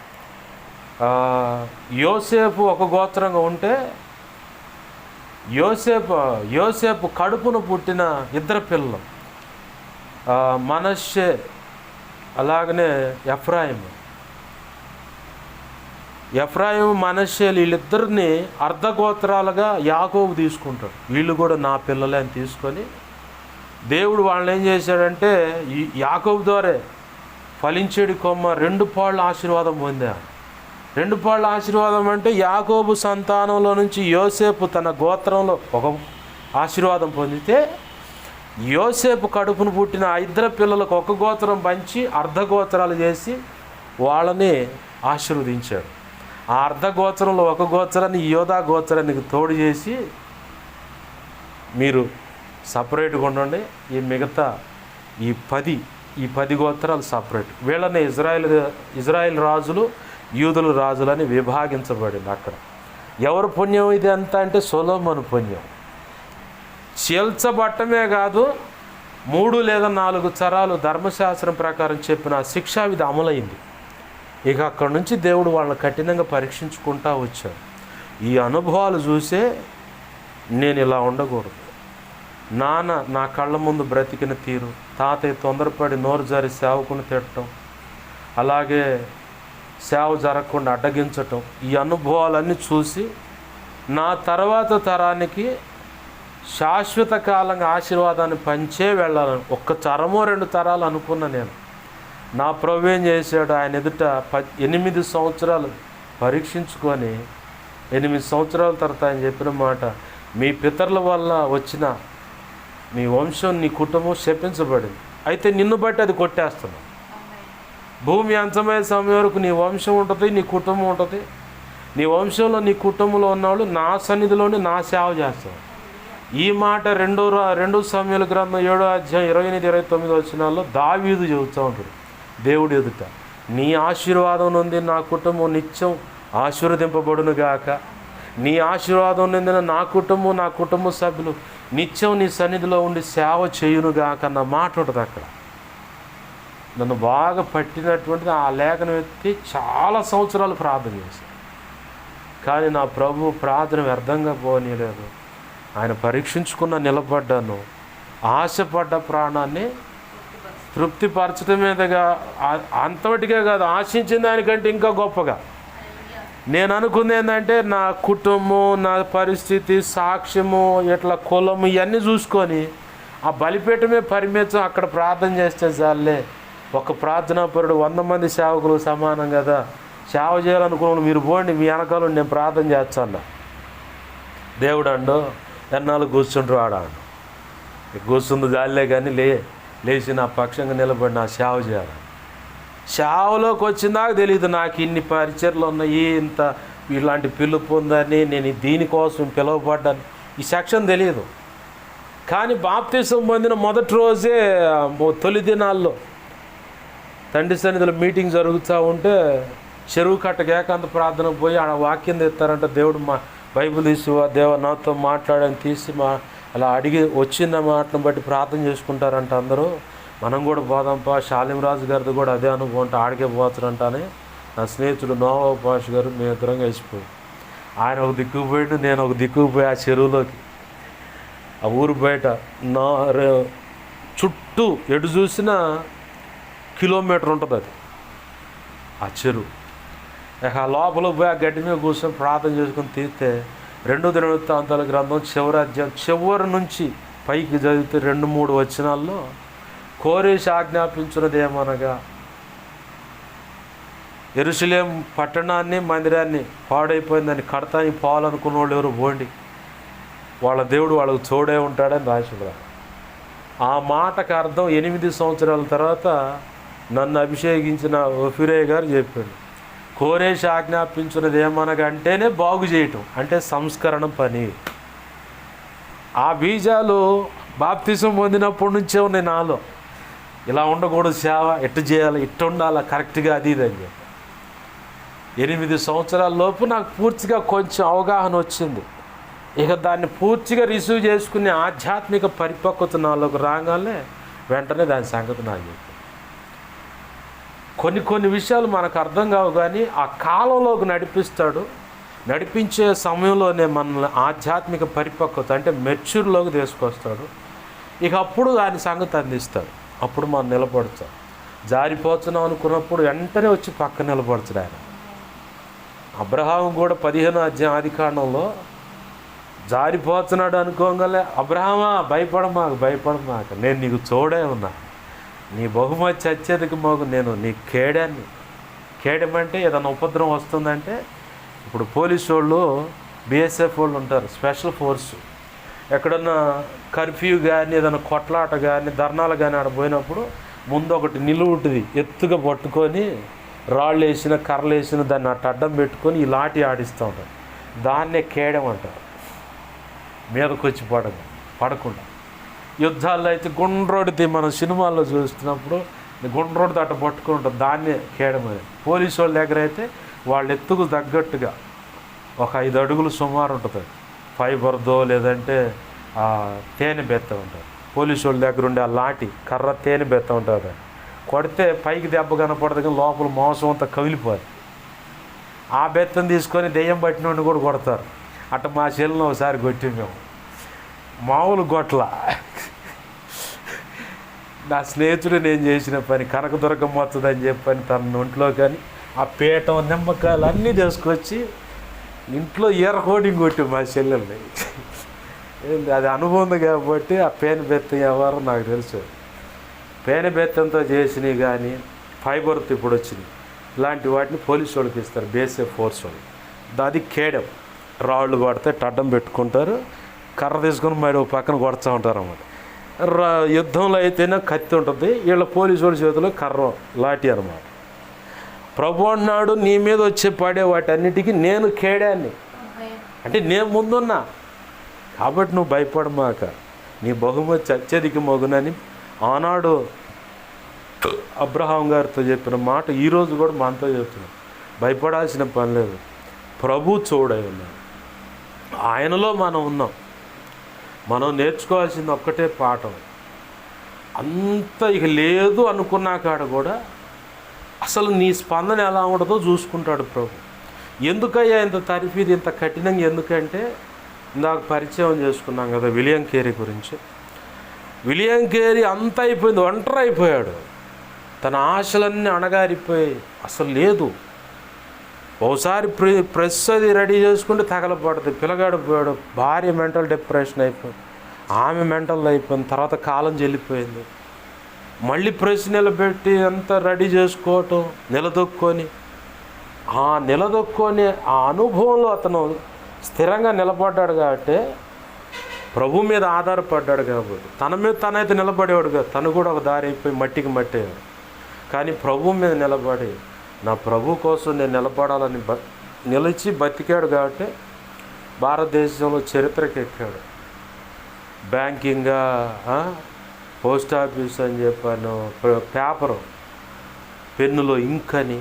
S1: యోసేపు ఒక గోత్రంగా ఉంటే యోసేపు కడుపును పుట్టిన 2 పిల్లలు మనష్షే అలాగనే ఎఫ్రాయిము మనష్షేలు వీళ్ళిద్దరిని అర్ధగోత్రాలుగా యాకోబు తీసుకుంటాడు. వీళ్ళు కూడా నా పిల్లలే అని తీసుకొని దేవుడు వాళ్ళని ఏం చేశాడంటే ఈ యాకోబు ద్వారా ఫలించేడి కొమ్మ 2 పాళ్ళ ఆశీర్వాదం పొందాడు. 2 పాళ్ళ ఆశీర్వాదం అంటే యాకోబు సంతానంలో నుంచి యోసేపు తన గోత్రంలో ఒక ఆశీర్వాదం పొందితే, యోసేపు కడుపును పుట్టిన 2 పిల్లలకు ఒక గోత్రం పంచి అర్ధగోత్రాలు చేసి వాళ్ళని ఆశీర్వదించాడు. ఆ అర్ధగోత్రంలో ఒక గోత్రాన్ని యోధా గోత్రానికి తోడు చేసి మీరు సపరేట్గా ఉండండి, ఈ మిగతా ఈ 10 గోత్రాలు సపరేట్. వీళ్ళని ఇజ్రాయిల్ రాజులు యూదుల రాజులని విభాగించబడింది. అక్కడ ఎవరు పుణ్యం ఇది ఎంత అంటే సొలొమోను పుణ్యం. చీల్చబట్టమే కాదు, 3 లేదా 4 తరాలు ధర్మశాస్త్రం ప్రకారం చెప్పిన శిక్షా విధి అమలైంది. ఇక అక్కడి నుంచి దేవుడు వాళ్ళని కఠినంగా పరీక్షించుకుంటూ వచ్చాడు. ఈ అనుభవాలు చూసే నేను ఇలా ఉండకూడదు, నాన్న నా కళ్ళ ముందు బ్రతికిన తీరు, తాతయ్య తొందరపడి నోరు జారి సేవకుని తిట్టడం, అలాగే సేవ జరగకుండా అడ్డగించటం, ఈ అనుభవాలన్నీ చూసి నా తర్వాత తరానికి శాశ్వత కాలంగా ఆశీర్వాదాన్ని పంచే వెళ్ళాలని ఒక్క తరమో 2 తరాలు అనుకున్నా నేను. నా ప్రభు ఏం చేశాడు, ఆయన ఎదుట 8 సంవత్సరాలు పరీక్షించుకొని 8 సంవత్సరాల తర్వాత ఆయన చెప్పిన మాట, మీ పితరుల వల్ల వచ్చిన మీ వంశం నీ కుటుంబం శపించబడింది, అయితే నిన్ను బట్టి అది కొట్టేస్తున్నావు. భూమి అంతమయ్యే సమయం వరకు నీ వంశం ఉంటుంది, నీ కుటుంబం ఉంటుంది. నీ వంశంలో నీ కుటుంబంలో ఉన్నవాళ్ళు నా సన్నిధిలోని నా సేవ చేస్తారు. ఈ మాట 2 సమూయేలు గ్రంథం 7వ అధ్యాయం 28-29 వచనాల్లో దావీదు చెబుతూ ఉంటాడు దేవుడి ఎదుట, నీ ఆశీర్వాదం నుండి నా కుటుంబం నిత్యం ఆశీర్వదింపబడును గాక, నీ ఆశీర్వాదం నుండి నా కుటుంబ సభ్యులు నిత్యం నీ సన్నిధిలో ఉండి సేవ చేయునుగాక అన్న మాట ఉంటుంది అక్కడ. నన్ను బాగా పట్టినటువంటిది ఆ లేఖనం ఎత్తి చాలా సంవత్సరాలు ప్రార్థన చేశాను, కానీ నా ప్రభు ప్రార్థన వ్యర్థంగా పోనీయలేదు. ఆయన పరీక్షించుకున్న నిలబడ్డాను. ఆశపడ్డ ప్రాణాన్ని తృప్తిపరచడం మీదగా అంతటికే కాదు, ఆశించిన దానికంటే ఇంకా గొప్పగా నేను అనుకుంది ఏంటంటే నా కుటుంబం, నా పరిస్థితి, సాక్ష్యము, ఇట్లా కులము ఇవన్నీ చూసుకొని ఆ బలిపీఠమే పరిమితం, అక్కడ ప్రార్థన చేస్తే చాలే. ఒక ప్రార్థనాపరుడు 100 మంది సేవకులు సమానం కదా, సేవ చేయాలనుకున్నాను మీరు పోండి, మీ వెనకాల నేను ప్రార్థన చేస్తాను. దేవుడు అండు ఎన్నాళ్ళు కూర్చుంటారు ఆడ కూర్చుంది గాలిలే కానీ లేచి నా పక్షంగా నిలబడి నా సేవ చేయాలి. సేవలోకి వచ్చిందాక తెలియదు నాకు ఇన్ని పరిచర్లు ఉన్నాయి, ఇంత ఇలాంటి పిలుపు ఉందని, నేను దీనికోసం పిలువబడ్డాను, ఈ సెక్షన్ తెలియదు. కానీ బాప్తిసం పొందిన మొదటి రోజే తొలి దినాల్లో తండ్రి సన్నిధిలో మీటింగ్ జరుగుతూ ఉంటే చెరువు కట్టకు ఏకాంత ప్రార్థన పోయి ఆడ వాక్యం తెస్తారంట. దేవుడు మా బైబిల్ తీసి దేవ నాతో మాట్లాడని తీసి అలా అడిగి వచ్చిన మాటను బట్టి ప్రార్థన చేసుకుంటారంట అందరూ. మనం కూడా పోదాంపా, శాలిం రాజు గారిది కూడా అదే అనుభవం అంటే ఆడికే పోతారంట అని నా స్నేహితుడు నోవా పాష్ గారు మేము ఇద్దరం కలిసిపోయి, ఆయన ఒక దిక్కుకు పోయిండు, నేను ఒక దిక్కుకు పోయి ఆ చెరువులోకి. ఆ ఊరు బయట చుట్టూ ఎటు చూసినా కిలోమీటర్ ఉంటుంది అది ఆ చెరువు. ఆ లోపల పోయి ఆ గడ్డి మీద కూర్చొని ప్రార్థన చేసుకొని తీస్తే 2 దినవృత్తాంతాల గ్రంథం చివరి అధ్యాయం చివరి నుంచి పైకి చదివితే 2-3 వచనాల్లో కోరేషు ఆజ్ఞాపించినది ఏమనగా, యెరూషలేము పట్టణాన్ని మందిరాన్ని పాడైపోయిందని కడతాని పోవాలనుకున్న వాళ్ళు ఎవరు పోండి, వాళ్ళ దేవుడు వాళ్ళకు తోడే ఉంటాడని రాశాడు. ఆ మాటకు అర్థం 8 సంవత్సరాల తర్వాత నన్ను అభిషేకించిన ఒఫిరే గారు చెప్పాడు, కోరేషు ఆజ్ఞాపించినది ఏమనగా అంటేనే బాగు చేయటం అంటే సంస్కరణ పని. ఆ బీజాలు బాప్తిసం పొందినప్పటి నుంచే ఉన్నాయి నాలో. ఇలా ఉండకూడదు, సేవ ఎట్టు చేయాలి, ఇట్టు ఉండాలి కరెక్ట్గా, అది ఇది అని చెప్పి 8 సంవత్సరాల లోపు నాకు పూర్తిగా కొంచెం అవగాహన వచ్చింది. ఇక దాన్ని పూర్తిగా రిసీవ్ చేసుకునే ఆధ్యాత్మిక పరిపక్వత నాలోకి రాగానే వెంటనే దాని సంగతి నాకు చెప్పి కొన్ని విషయాలు మనకు అర్థం కావు, కానీ ఆ కాలంలోకి నడిపిస్తాడు. నడిపించే సమయంలోనే మనల్ని ఆధ్యాత్మిక పరిపక్వత అంటే మెచ్యూర్లోకి తీసుకొస్తాడు. ఇక అప్పుడు దాని సంగతి అందిస్తాడు. అప్పుడు మనం నిలబడతాం. జారిపోతున్నాం అనుకున్నప్పుడు వెంటనే వచ్చి పక్క నిలబడతాడు ఆయన. అబ్రహాము కూడా 15వ అధ్యాయం ఆదికాండంలో జారిపోతున్నాడు అనుకోగలే, అబ్రహామా భయపడమాక నేను నీకు తోడే ఉన్నా, నీ బహుమతి అత్యధిక మోగు నేను నీ కేడాన్ని. కేడమంటే ఏదైనా ఉపద్రవం వస్తుందంటే, ఇప్పుడు పోలీసు వాళ్ళు బిఎస్ఎఫ్ వాళ్ళు ఉంటారు, స్పెషల్ ఫోర్స్, ఎక్కడన్నా కర్ఫ్యూ కానీ ఏదైనా కొట్లాట కానీ ధర్నాలు కానీ ఆడ పోయినప్పుడు ముందు ఒకటి నిలువుంటుంది ఎత్తుగా పట్టుకొని రాళ్ళు వేసిన కర్రలు వేసిన దాన్ని అట్ట అడ్డం పెట్టుకొని ఈ లాఠీ ఆడిస్తూ ఉంటారు. దాన్నే కేడం అంటారు. మీదకి వచ్చి పడకుండా. యుద్ధాల్లో అయితే గుండ్రోడితే మనం సినిమాల్లో చూస్తున్నప్పుడు గుండ్రోడితో అట్ట పట్టుకుంటారు, దాన్నే కేయడమని. పోలీసు వాళ్ళ దగ్గర అయితే వాళ్ళ ఎత్తుకు తగ్గట్టుగా ఒక 5 అడుగులు సుమారు ఉంటుంది ఫైబర్దో లేదంటే తేనె బెత్త ఉంటుంది. పోలీసు వాళ్ళ దగ్గర ఉండే ఆ లాఠీ కర్ర తేనె బెత్త ఉంటుంది, కొడితే పైకి దెబ్బ కనపడదు కానీ లోపల మాంసం అంతా కవిలిపోదు. ఆ బెత్తను తీసుకొని దెయ్యం పట్టిన కూడా కొడతారు. అట్ట మా చెల్లిని ఒకసారి కొట్టి మేము మామూలు గొట్ల. నా స్నేహితుడు నేను చేసిన పని కనకదుర్గమ్మ వస్తుందని చెప్పని తన ఒంట్లో కానీ ఆ పీఠం నిమ్మకాయలు అన్నీ తీసుకొచ్చి ఇంట్లో కోటింగ్ కొట్టి మా చెల్లెల్ని. అది అనుభవం ఉంది కాబట్టి ఆ పేను బెత్తం ఎవరో నాకు తెలుసు. పేను బెత్తంతో చేసినవి కానీ ఫైబర్తో ఇప్పుడు వచ్చినాయి ఇలాంటి వాటిని పోలీసు వాళ్ళకి ఇస్తారు, బేసే ఫోర్స్ వాళ్ళు. అది కేడం, రాళ్ళు కొడితే అడ్డం పెట్టుకుంటారు, కర్ర తీసుకొని మరి పక్కన కొడుతూ ఉంటారు అన్నమాట. యుద్ధంలో అయితేనే కత్తి ఉంటుంది, వీళ్ళ పోలీసు వాళ్ళ చేతిలో కర్ర లాఠీ అనమాట. ప్రభు అన్నాడు, నీ మీద వచ్చే పడే వాటన్నిటికీ నేను కేడాన్ని, అంటే నేను ముందున్నా కాబట్టి నువ్వు భయపడమాక, నీ బహుమతి అత్యధిక మగునని ఆనాడు అబ్రహాం గారితో చెప్పిన మాట ఈరోజు కూడా మనతో చెప్తున్నాం. భయపడాల్సిన పని లేదు, ప్రభు చూడై ఉన్నాడు, ఆయనలో మనం ఉన్నాం. మనం నేర్చుకోవాల్సింది ఒక్కటే పాఠం. అంత ఇక లేదు అనుకున్నా కాడ కూడా అసలు నీ స్పందన ఎలా ఉండదో చూసుకుంటాడు ప్రభు. ఎందుకయ్యా ఇంత తరిఫీది ఇంత కఠినంగా? ఎందుకంటే ఇందాక పరిచయం చేసుకున్నాం కదా విలియం కేరీ గురించి. విలియం కేరీ అంత అయిపోయింది, ఒంటరి అయిపోయాడు, తన ఆశలన్నీ అణగారిపోయి అసలు లేదు. ఒకసారి ప్రెస్ అది రెడీ చేసుకుంటే తగలపడుతుంది, పిల్లగాడు పోయాడు, భార్య మెంటల్ డిప్రెషన్ అయిపోయింది, ఆమె మెంటల్ అయిపోయింది, తర్వాత కాలం చెల్లిపోయింది. మళ్ళీ ప్రెస్ నిలబెట్టి అంతా రెడీ చేసుకోవటం, నిలదొక్కొని ఆ అనుభవంలో అతను స్థిరంగా నిలబడ్డాడు కాబట్టి, ప్రభు మీద ఆధారపడ్డాడు కాబట్టి. తన మీద తనైతే నిలబడేవాడు కదా, తను కూడా ఒక దారి అయిపోయి మట్టికి మట్టేవాడు. కానీ ప్రభు మీద నిలబడి నా ప్రభు కోసం నేను నిలబడాలని నిలిచి బతికాడు కాబట్టి భారతదేశంలో చరిత్రకి ఎక్కాడు. బ్యాంకింగ్గా, పోస్ట్ ఆఫీస్ అని చెప్పాను, పేపరు పెన్నులో ఇంక్ అని,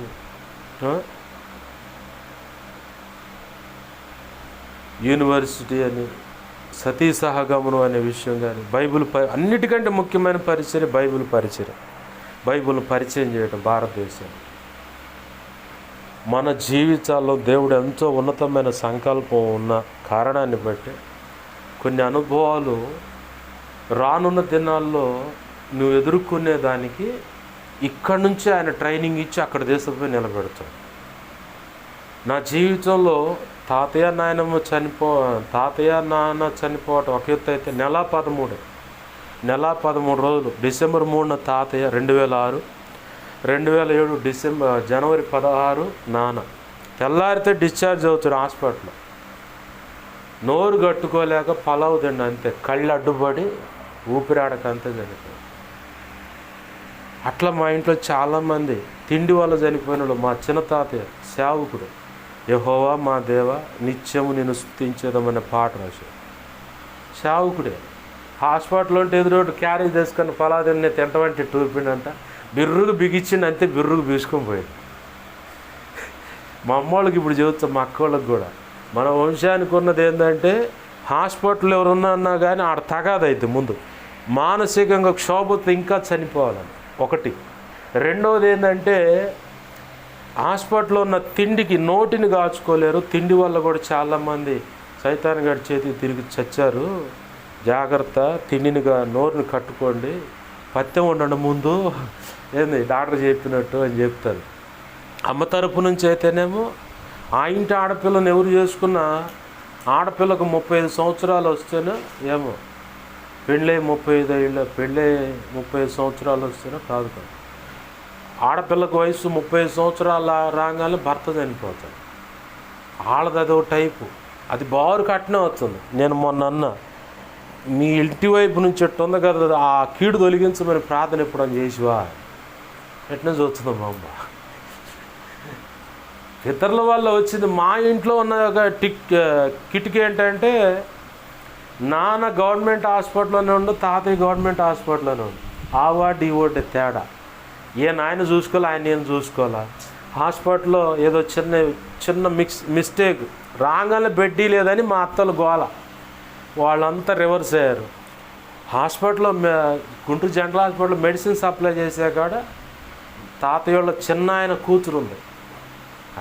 S1: యూనివర్సిటీ అని, సతీ సహగమనం అనే విషయం కానీ, బైబిల్ అన్నిటికంటే ముఖ్యమైన పరిచయం బైబిల్ పరిచయం. బైబిల్ను పరిచయం చేయడం భారతదేశం. మన జీవితాల్లో దేవుడు ఎంతో ఉన్నతమైన సంకల్పం ఉన్న కారణాన్ని బట్టి కొన్ని అనుభవాలు రానున్న దినాల్లో నువ్వు ఎదుర్కొనే దానికి ఇక్కడి నుంచి ఆయన ట్రైనింగ్ ఇచ్చి అక్కడ తీసుకుపోయి నిలబెడతాడు. నా జీవితంలో తాతయ్య నాన్న చనిపోవటం ఒక ఎత్తు అయితే నెల 13 రోజులు. డిసెంబర్ 3న తాతయ్య, 2006, 2007 జనవరి 16 నాన్న. తెల్లారితే డిశ్చార్జ్ అవుతాడు హాస్పిటల్లో, నోరు కట్టుకోలేక పలావు తిండి అంతే, కళ్ళు అడ్డుపడి ఊపిరాడక అంతే చనిపోయాడు. అట్లా మా ఇంట్లో చాలామంది తిండి వల్ల చనిపోయిన వాళ్ళు. మా చిన్న తాతయ్య సేవకుడు, యెహోవా మా దేవ నిత్యము నేను స్తుతించేదమనే పాట రాశాడు. సేవకుడే హాస్పిటల్ ఉంటే ఎదురోడు క్యారీ చేసుకొని పలాదిని తింటమంటే టూపిండంట, బిర్రుగు బిగించిండి అంతే, బిర్రుగు బీసుకొని పోయింది. మా అమ్మోళ్ళకి ఇప్పుడు చెబుతాం, మా అక్క వాళ్ళకి కూడా, మన వంశానికి ఉన్నది ఏంటంటే హాస్పిటల్ ఎవరున్నా అన్నా కానీ ఆడ తగాదైతే ముందు మానసికంగా క్షోభతో ఇంకా చనిపోవాలని ఒకటి. రెండవది ఏంటంటే హాస్పిటల్లో ఉన్న తిండికి నోటిని కాచుకోలేరు, తిండి వల్ల కూడా చాలామంది సైతాన్ గారి చేతికి తిరిగి చచ్చారు. జాగ్రత్త, తిండినిగా నోరుని కట్టుకోండి, పత్యం ఉండండి ముందు, ఏంది డాక్టర్ చెప్పినట్టు అని చెప్తారు. అమ్మ తరపు నుంచి అయితేనేమో ఆ ఇంటి ఆడపిల్లని ఎవరు చేసుకున్నా ఆడపిల్లకు 35 సంవత్సరాలు వస్తేనే ఏమో పెళ్ళై 35 సంవత్సరాలు వస్తేనే కాదు. ఆడపిల్లకు వయసు 30 సంవత్సరాల రాగానే భర్త చనిపోతాడు. వాళ్ళది అదో టైపు, అది బారు కట్నే వస్తుంది. నేను మొన్న అన్న, మీ ఇంటి వైపు నుంచి ఎట్టు ఉంది కదా, ఆ కీడు తొలగించమని ప్రార్థన ఎప్పుడని చేసివా? ఎట్నే చూస్తుంది మా అమ్మ. ఇతరుల వల్ల వచ్చింది. మా ఇంట్లో ఉన్న ఒక కిటికీ ఏంటంటే, నాన్న గవర్నమెంట్ హాస్పిటల్లోనే ఉండు, తాతయ్య గవర్నమెంట్ హాస్పిటల్లోనే ఉండు. ఆ వార్డు ఈ వార్డు తేడా. ఆయన చూసుకోవాలి, ఆయన నేను చూసుకోవాలా. హాస్పిటల్లో ఏదో చిన్న మిస్టేక్ రాగానే బెడ్డీ లేదని మా అత్తలు గోల, వాళ్ళంతా రివర్స్ అయ్యారు. హాస్పిటల్లో గుంటూరు జనరల్ హాస్పిటల్లో మెడిసిన్ సప్లై చేసే కాడ తాతయ్య వాళ్ళ చిన్న ఆయన కూతురు ఉంది,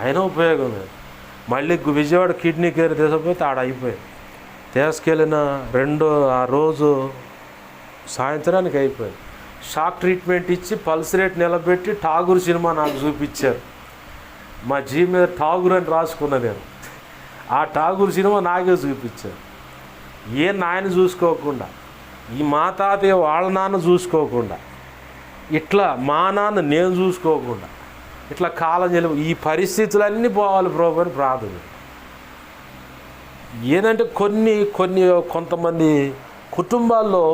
S1: అయినా ఉపయోగం లేదు. మళ్ళీ విజయవాడ కిడ్నీ కేర్ తీసుకుపోతే ఆడ అయిపోయింది. తీసుకెళ్ళిన ఆ రోజు సాయంత్రానికి అయిపోయింది. షాక్ ట్రీట్మెంట్ ఇచ్చి పల్స్ రేట్ నిలబెట్టి ఠాగూర్ సినిమా నాకు చూపించారు. మా జీ మీద ఠాగూర్ అని రాసుకున్నా నేను. ఆ ఠాగూర్ సినిమా నాకే చూపించారు. నాయన చూసుకోకుండా, ఈ మా తాతయ్య వాళ్ళ నాన్న చూసుకోకుండా, ఇట్లా మా నాన్న నేను చూసుకోకుండా, ఇట్లా కాలం చెల్లి ఈ పరిస్థితులన్నీ పోవాలి ప్రభు అని ప్రార్థన. ఏంటంటే కొంతమంది కుటుంబాల్లో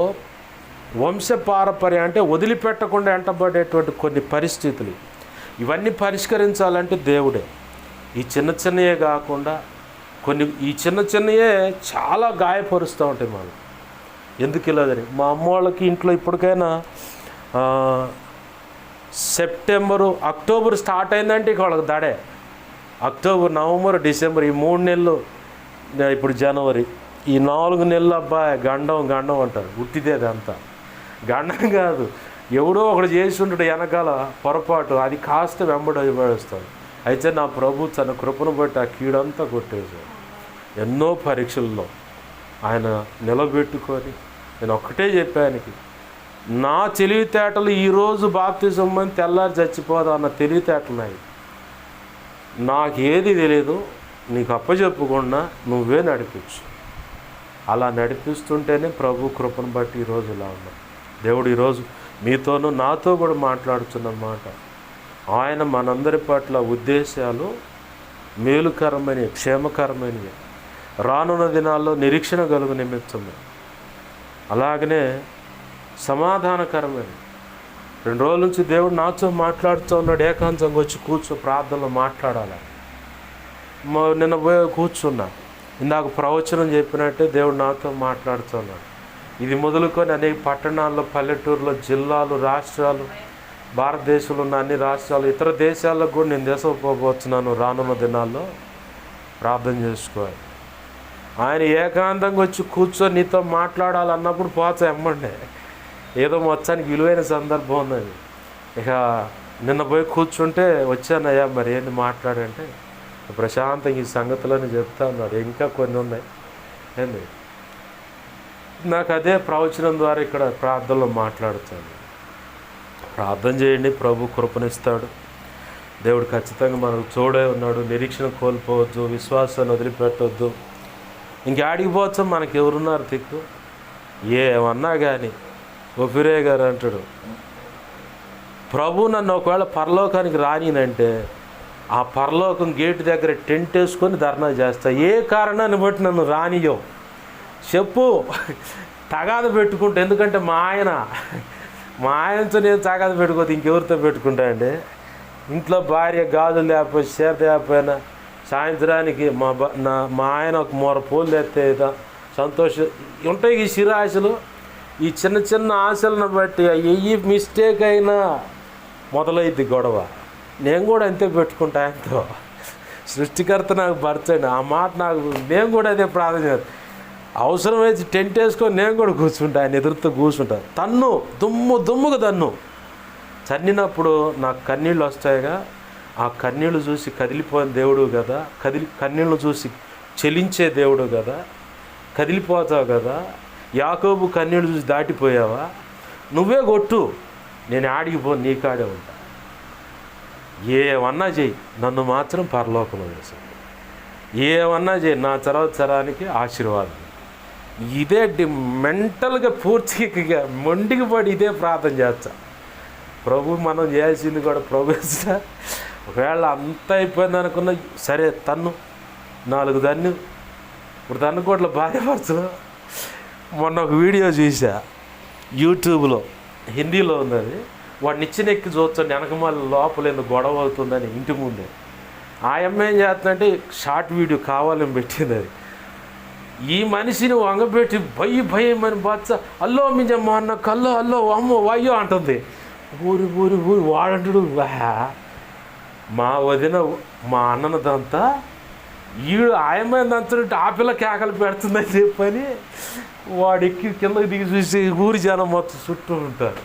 S1: వంశపారపర్యం అంటే వదిలిపెట్టకుండా వెంటబడేటువంటి కొన్ని పరిస్థితులు, ఇవన్నీ పరిష్కరించాలంటే దేవుడే. ఈ చిన్నయే కాకుండా ఈ చిన్నయే చాలా గాయపరుస్తూ ఉంటాయి మనం. ఎందుకు ఇలాదని మా అమ్మ వాళ్ళకి ఇంట్లో ఇప్పటికైనా అక్టోబర్ స్టార్ట్ అయిందంటే ఇక వాళ్ళకి దడే. అక్టోబర్, నవంబర్, డిసెంబర్ ఈ 3 నెలలు, ఇప్పుడు జనవరి, ఈ 4 నెలలు అబ్బాయి గండం అంటారు. ఉట్టిదేది అంతా గండం కాదు, ఎవడో ఒకడు చేసి ఉంటాడు వెనకాల పొరపాటు, అది కాస్త వెంబడిస్తాడు. అయితే నా ప్రభు తన కృపను బట్టి ఆ కీడంతా కొట్టేశాడు. ఎన్నో పరీక్షల్లో ఆయన నిలబెట్టుకొని, నేను ఒక్కటే చెప్పానికి, నా తెలివితేటలు ఈరోజు బాప్తిజం అని తెల్లారి చచ్చిపోదా అన్న తెలివితేటలు నాయి. నాకేది తెలియదు, నీకు అప్పచెప్పకుండా నువ్వే నడిపించు. అలా నడిపిస్తుంటేనే ప్రభు కృపను బట్టి ఈరోజు ఇలా ఉన్నాం. దేవుడు ఈరోజు మీతోనూ నాతో కూడా మాట్లాడుతున్నమాట. ఆయన మనందరి పట్ల ఉద్దేశాలు మేలుకరమైన, క్షేమకరమైనవి, రానున్న దినాల్లో నిరీక్షణ కలుగు నిమిత్తమే, అలాగనే సమాధానకరమైన. 2 రోజుల నుంచి దేవుడు నాతో మాట్లాడుతూ ఉన్నాడు. ఏకాంతంగా వచ్చి కూర్చో, ప్రార్థనలో మాట్లాడాలి. నిన్న పోయి కూర్చున్నా. ఇందాక ప్రవచనం చెప్పినట్టే దేవుడు నాతో మాట్లాడుతున్నాడు. ఇది మొదలుకొని అనేక పట్టణాల్లో, పల్లెటూరులో, జిల్లాలు, రాష్ట్రాలు, భారతదేశంలో ఉన్న అన్ని రాష్ట్రాలు, ఇతర దేశాలకు కూడా నేను దేశపోబోతున్నాను. రానున్న దినాల్లో ప్రార్థన చేసుకోవాలి. ఆయన ఏకాంతంగా వచ్చి కూర్చొని నీతో మాట్లాడాలన్నప్పుడు పోతా ఎమ్మండే. ఏదో మొత్తానికి విలువైన సందర్భం ఉందని ఇక నిన్న పోయి కూర్చుంటే వచ్చానయ్యా, మరి ఏంటి మాట్లాడంటే ప్రశాంతంగా ఈ సంగతులని చెప్తా ఉన్నాడు. ఇంకా కొన్ని ఉన్నాయి. ఏంది నాకు అదే ప్రవచనం ద్వారా ఇక్కడ ప్రార్థనలో మాట్లాడుతాను. ప్రార్థన చేయండి, ప్రభు కృపనిస్తాడు. దేవుడు ఖచ్చితంగా మనకు తోడే ఉన్నాడు. నిరీక్షణ కోల్పోవద్దు, విశ్వాసాన్ని వదిలిపెట్టవద్దు. ఇంకాడికి పోవచ్చు, మనకి ఎవరున్నారు దిక్కు? ఏమన్నా కానీ ఒఫిరే గారు అంటాడు, ప్రభు నన్ను ఒకవేళ పరలోకానికి రానినంటే ఆ పరలోకం గేటు దగ్గర టెంట్ వేసుకొని ధర్నా చేస్తా. ఏ కారణాన్ని బట్టి నన్ను రానియో చెప్పు, తగాద పెట్టుకుంటా. ఎందుకంటే మా ఆయనతో నేను తగాద పెట్టుకోవద్దు, ఇంకెవరితో పెట్టుకుంటా అండి. ఇంట్లో భార్య గాజులు లేకపోయి చేత లేకపోయినా సాయంత్రానికి మా ఆయన ఒక మూర పూలు తెస్తే సంతోషం ఉంటాయి. ఈ చిరు ఆశలు, ఈ చిన్న ఆశలను బట్టి అయ్యి మిస్టేక్ అయినా మొదలైద్ది గొడవ. నేను కూడా అంతే పెట్టుకుంటా ఆయనతో. సృష్టికర్త నాకు భర్తండి ఆ మాట నాకు. నేను కూడా అదే ప్రార్థన చేస్తాను. అవసరమైతే టెంట్ వేసుకొని నేను కూడా కూర్చుంటా, ఆయన ఎదురుతో కూర్చుంటా. దుమ్ముగా చన్నినప్పుడు నాకు కన్నీళ్ళు వస్తాయిగా. ఆ కన్నీళ్ళు చూసి కదిలిపోయిన దేవుడు కదా, కన్నీళ్ళు చూసి చెలించే దేవుడు కదా, కదిలిపోతావు కదా. యాకోబు కన్నీళ్ళు చూసి దాటిపోయావా? నువ్వే కొట్టు, నేను ఆడిగిపోను, నీ కాడే ఉంటా. ఏమన్నా చెయ్యి, నన్ను మాత్రం పరలోకంలో వేసాను. ఏమన్నా చెయ్యి, నా తరానికి ఆశీర్వాదం. ఇదే మెంటల్గా పూర్తిగా మొండికి పడి ఇదే ప్రార్థన చేస్తా. ప్రభు మనం చేయాల్సింది కూడా ప్రభు. ఒకవేళ అంత అయిపోయింది అనుకున్న సరే, 4 దన్ను ఇప్పుడు తన్నుకోట్ల భార్యపరచలు. మొన్న ఒక వీడియో చూసా యూట్యూబ్లో, హిందీలో ఉంది అది. వాడిని ఎక్కి చూస్తాడు, వెనకమాల లోపల ఎందుకు గొడవ అవుతుందని ఇంటి ముందే. ఆ అమ్మాయి ఏం చేస్తుందంటే షార్ట్ వీడియో కావాలని పెట్టింది. అది ఈ మనిషిని వంగబెట్టి భయం అని బచ్చ అల్లో మింజమ్మ అన్న కల్లో అల్లో అమ్మో వాయ్యో అంటుంది. ఊరి వాడంటాడు. మా వదిన మా అన్నదంతా ఈడు ఆయమ్మాయిని అంతుంటే ఆ పిల్ల కేకలు పెడుతుందని చెప్పని వాడు ఎక్కి కిందకి దిగి చూసి ఊరి జనం మొత్తం చుట్టూ ఉంటారు.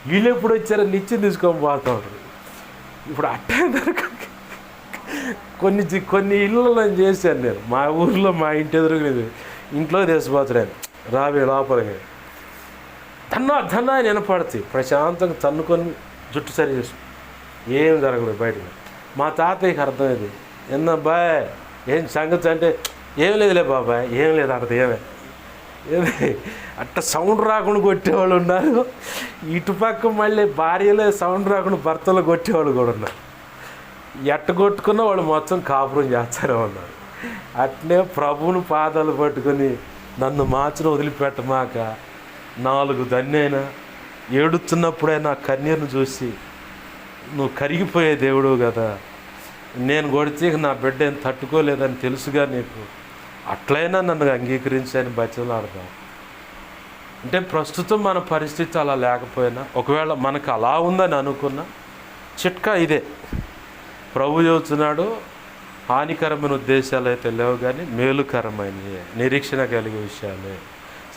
S1: వీళ్ళు ఎప్పుడు వచ్చారో నిత్యం తీసుకొని పోతూ ఉంటారు. ఇప్పుడు అట్టే కొన్ని ఇళ్ళలో చేశాను నేను. మా ఊరిలో మా ఇంటి ఎదురుగా ఇంట్లో తెలిసిపోతున్నాను, రావే లోపలికి ధన్నా అని వినపడుతుంది. ప్రశాంతంగా తన్నుకొని జుట్టు సరి చేసు, ఏం జరగలేదు బయటకు. మా తాతయ్యకి అర్థమైంది, బాయ్ ఏం సంగతి అంటే, ఏం లేదులే బాబాయ్, ఏం లేదు అర్థం ఏమి అట్ట సౌండ్ రాకుండా కొట్టేవాళ్ళు ఉన్నారు. ఇటుపక్క మళ్ళీ భార్యలే సౌండ్ రాకుండా భర్తలు కొట్టేవాళ్ళు కూడా ఉన్నారు. ఎట్ట కొట్టుకున్న వాళ్ళు మొత్తం కాపురం చేస్తారే ఉన్నారు. అట్నే ప్రభువుని పాదాలు పట్టుకొని నన్ను మాత్రం వదిలిపెట్టమాక, 4 దన్నైనా ఏడుతున్నప్పుడైనా కన్నీరును చూసి నువ్వు కరిగిపోయే దేవుడు కదా, నేను కొడితే నా బిడ్డ ఏం తట్టుకోలేదని తెలుసుగా నీకు, అట్లయినా నన్ను అంగీకరించని బతిలాడదాం. అంటే ప్రస్తుతం మన పరిస్థితి అలా లేకపోయినా, ఒకవేళ మనకు అలా ఉందని అనుకున్నా, చిట్కా ఇదే. ప్రభు చెబుతున్నాడు, హానికరమైన ఉద్దేశాలు అయితే లేవు కానీ మేలుకరమైనవి, నిరీక్షణ కలిగే విషయాలే,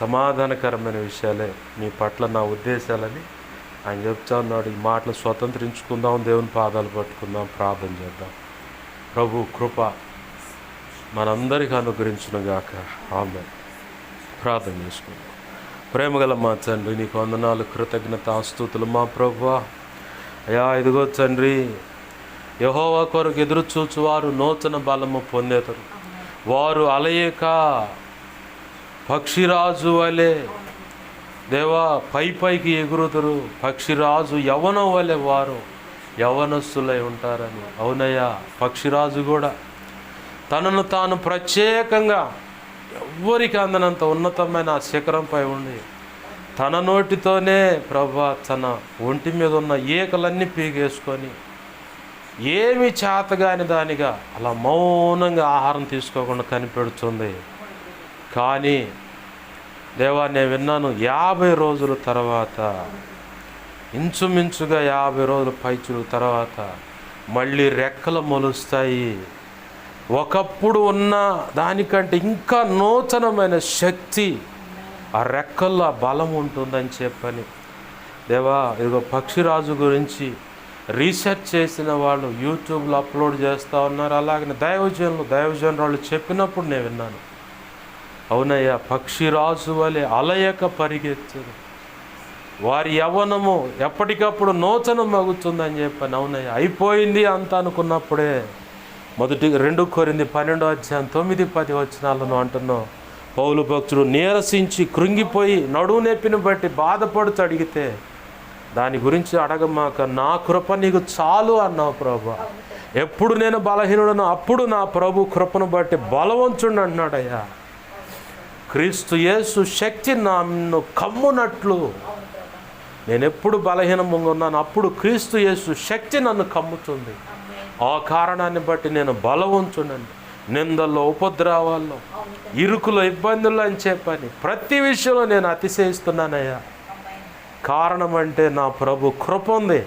S1: సమాధానకరమైన విషయాలే మీ పట్ల నా ఉద్దేశాలని ఆయన చెప్తా ఉన్నాడు. ఈ మాటలు స్వతంత్రించుకుందాం, దేవుని పాదాలు పట్టుకుందాం, ప్రార్థన చేద్దాం. ప్రభు కృప మనందరికీ అనుగ్రహించునుగాక. ఆమేన్. ప్రార్థన చేసుకుందాం. ప్రేమగల మా తండ్రి, నీకు వందనాలు, కృతజ్ఞత స్తుతులు మా ప్రభువా. అయ్యా ఇదిగో తండ్రి, యెహోవా కొరకు ఎదురు చూచువారు నూతన బలము పొందేతారు. వారు అలయేక పక్షిరాజు వలె దేవా పైకి ఎగురుతారు. పక్షిరాజు యవ్వనం వలె వారు యవ్వనస్తులై ఉంటారని. అవునయ్యా, పక్షిరాజు కూడా తనను తాను ప్రత్యేకంగా ఎవ్వరికి అందనంత ఉన్నతమైన ఆ శిఖరంపై ఉండి తన నోటితోనే ప్రభా తన ఒంటి మీద ఉన్న ఈకలన్నీ పీగేసుకొని ఏమి చేతగాని దానిగా అలా మౌనంగా ఆహారం తీసుకోకుండా కనిపెడుతుంది. కానీ దేవా, నేను విన్నాను, 50 రోజుల తర్వాత, ఇంచుమించుగా 50 రోజుల పైచుల తర్వాత మళ్ళీ రెక్కలు మొలుస్తాయి. ఒకప్పుడు ఉన్న దానికంటే ఇంకా నూతనమైన శక్తి ఆ రెక్కల్లో బలం ఉంటుందని చెప్పని దేవా, ఇదిగో పక్షిరాజు గురించి రీసెర్చ్ చేసిన వాళ్ళు యూట్యూబ్లో అప్లోడ్ చేస్తూ ఉన్నారు. అలాగే దైవజనులు చెప్పినప్పుడు నేను విన్నాను. అవునయ్యా, పక్షిరాజు వలె అలయక పరిగెత్తు, వారి యవ్వనము ఎప్పటికప్పుడు నూతనం మగుతుందని చెప్పాను. అవునయ్యా, అయిపోయింది అంత అనుకున్నప్పుడే 2 కొరింథీ 12:9-10 వచనాలను అంటున్నావు. పౌలు భక్తుడు నీరసించి కృంగిపోయి నడువు నొప్పిని బట్టి బాధపడుతూ అడిగితే దాని గురించి అడగమాక, నా కృప నీకు చాలు అన్నావు ప్రభా. ఎప్పుడు నేను బలహీనుడను అప్పుడు నా ప్రభు కృపను బట్టి బలవంతుడు అంటున్నాడయ్యా. క్రీస్తు యేసు శక్తి నన్ను కమ్మునట్లు, నేను ఎప్పుడు బలహీనంగా ఉన్నాను అప్పుడు క్రీస్తు యేసు శక్తి నన్ను కమ్ముతుంది. ఆ కారణాన్ని బట్టి నేను బలవంతుడని, నిందల్లో, ఉపద్రవాల్లో, ఇరుకులో, ఇబ్బందుల్లో అని చెప్పని ప్రతి విషయంలో నేను అతిశయిస్తున్నానయ్యా. కారణం అంటే నా ప్రభు కృప ఉంది,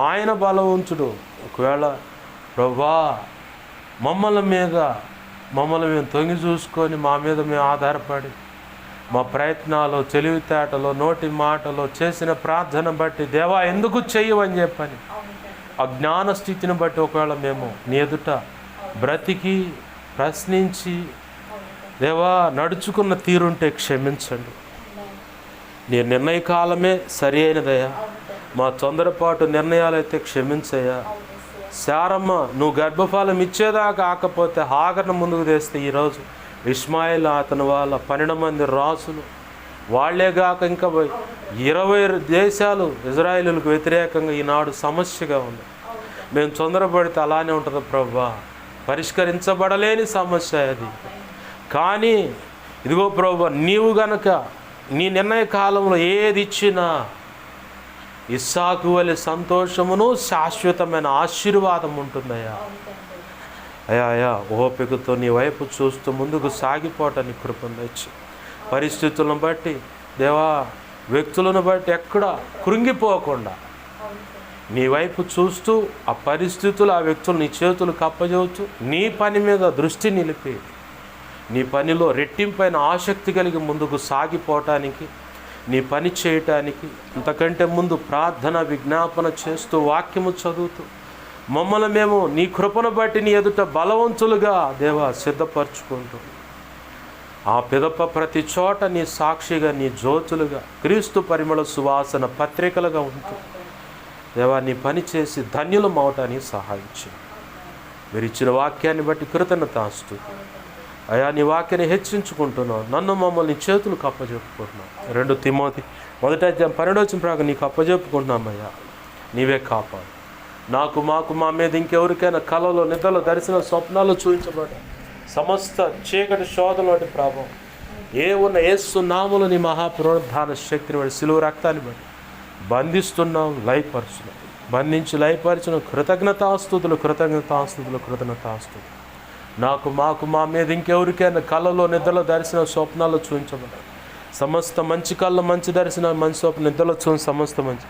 S1: ఆయన బలవంతుడు. ఒకవేళ ప్రభా మమ్మల్ని మేము తొంగి చూసుకొని మా మీద మేము ఆధారపడి మా ప్రయత్నాలు, తెలివితేటలో, నోటి మాటలో చేసిన ప్రార్థన బట్టి దేవా ఎందుకు చెయ్యవని చెప్పని అజ్ఞాన స్థితిని బట్టి ఒకవేళ మేము నీ ఎదుట బ్రతికి ప్రశ్నించి దేవా నడుచుకున్న తీరుంటే క్షమించండి. నీ నిర్ణయ కాలమే సరి అయినదయ్యా. మా తొందరపాటు నిర్ణయాలైతే క్షమించయ్యా. శారమ్మ నువ్వు గర్భఫలం ఇచ్చేదాకా కాకపోతే హాగర్ను ముందుకు తెస్తే ఈరోజు ఇష్మాయిల్ అతని వాళ్ళ 12 మంది రాజులు, వాళ్లేగాక ఇంకా 20 దేశాలు ఇజ్రాయేలులకు వ్యతిరేకంగా ఈనాడు సమస్యగా ఉంది. మేము తొందరపడితే అలానే ఉంటుంది ప్రభా, పరిష్కరించబడలేని సమస్య అది. కానీ ఇదిగో ప్రభా, నీవు గనక నీ నిర్ణయ కాలంలో ఏది ఇచ్చినా ఇస్సాకు వలె సంతోషమును శాశ్వతమైన ఆశీర్వాదం ఉంటుందయ్యా. అయ్యా ఓపికతో నీ వైపు చూస్తూ ముందుకు సాగిపోవటానికి కృపనిచ్చి, పరిస్థితులను బట్టి దేవా, వ్యక్తులను బట్టి ఎక్కడ కృంగిపోకుండా నీ వైపు చూస్తూ ఆ పరిస్థితులు, ఆ వ్యక్తులు నీ చేతులు కప్పజేస్తూ నీ పని మీద దృష్టి నిలిపి నీ పనిలో రెట్టింపైన ఆసక్తి కలిగి ముందుకు సాగిపోవటానికి, నీ పని చేయటానికి, అంతకంటే ముందు ప్రార్థన విజ్ఞాపన చేస్తూ వాక్యము చదువుతూ మమ్మల్ని మేము నీ కృపను బట్టి నీ ఎదుట బలవంతులుగా దేవా సిద్ధపరచుకుంటూ ఆ పిదప ప్రతి చోట నీ సాక్షిగా, నీ జ్యోతులుగా, క్రీస్తు పరిమళ సువాసన పత్రికలుగా ఉంటూ దేవా నీ పని చేసి ధన్యులం అవటానికి సహాయం చేయండి. మీరు ఇచ్చిన వాక్యాన్ని బట్టి కృతజ్ఞతాస్తుతి. అయా నీ వాక్యాన్ని హెచ్చించుకుంటున్నావు, నన్ను మమ్మల్ని చేతులకు అప్పజెప్పుకుంటున్నావు. 2 తిమోతి 1:12 ప్రకారం నీకు అప్పజెప్పుకుంటున్నామయ్యా. నీవే కాపాడు. నాకు మాకు మా మీద ఇంకెవరికైనా కలలో, నిద్రలో, దర్శన, స్వప్నాలు చూపించబడ్డ సమస్త చీకటి శోధన వంటి ప్రభావం ఉన్న యేసు నామములో నీ మహాపునరుద్ధాన శక్తిని బట్టి, సిలువ రక్తాన్ని బట్టి బంధిస్తున్నాం, లయపరుచున్నాం. బంధించి లయపరిచిన కృతజ్ఞతాస్తుతులు. నాకు మాకు మా మీద ఇంకెవరికైనా కలలో, నిద్రలో, దర్శన, స్వప్నాలు చూపించబడ్డారు సమస్త మంచి కళ్ళ, మంచి దర్శన, మంచి స్వప్న, నిద్రలో చూసిన సమస్త మంచి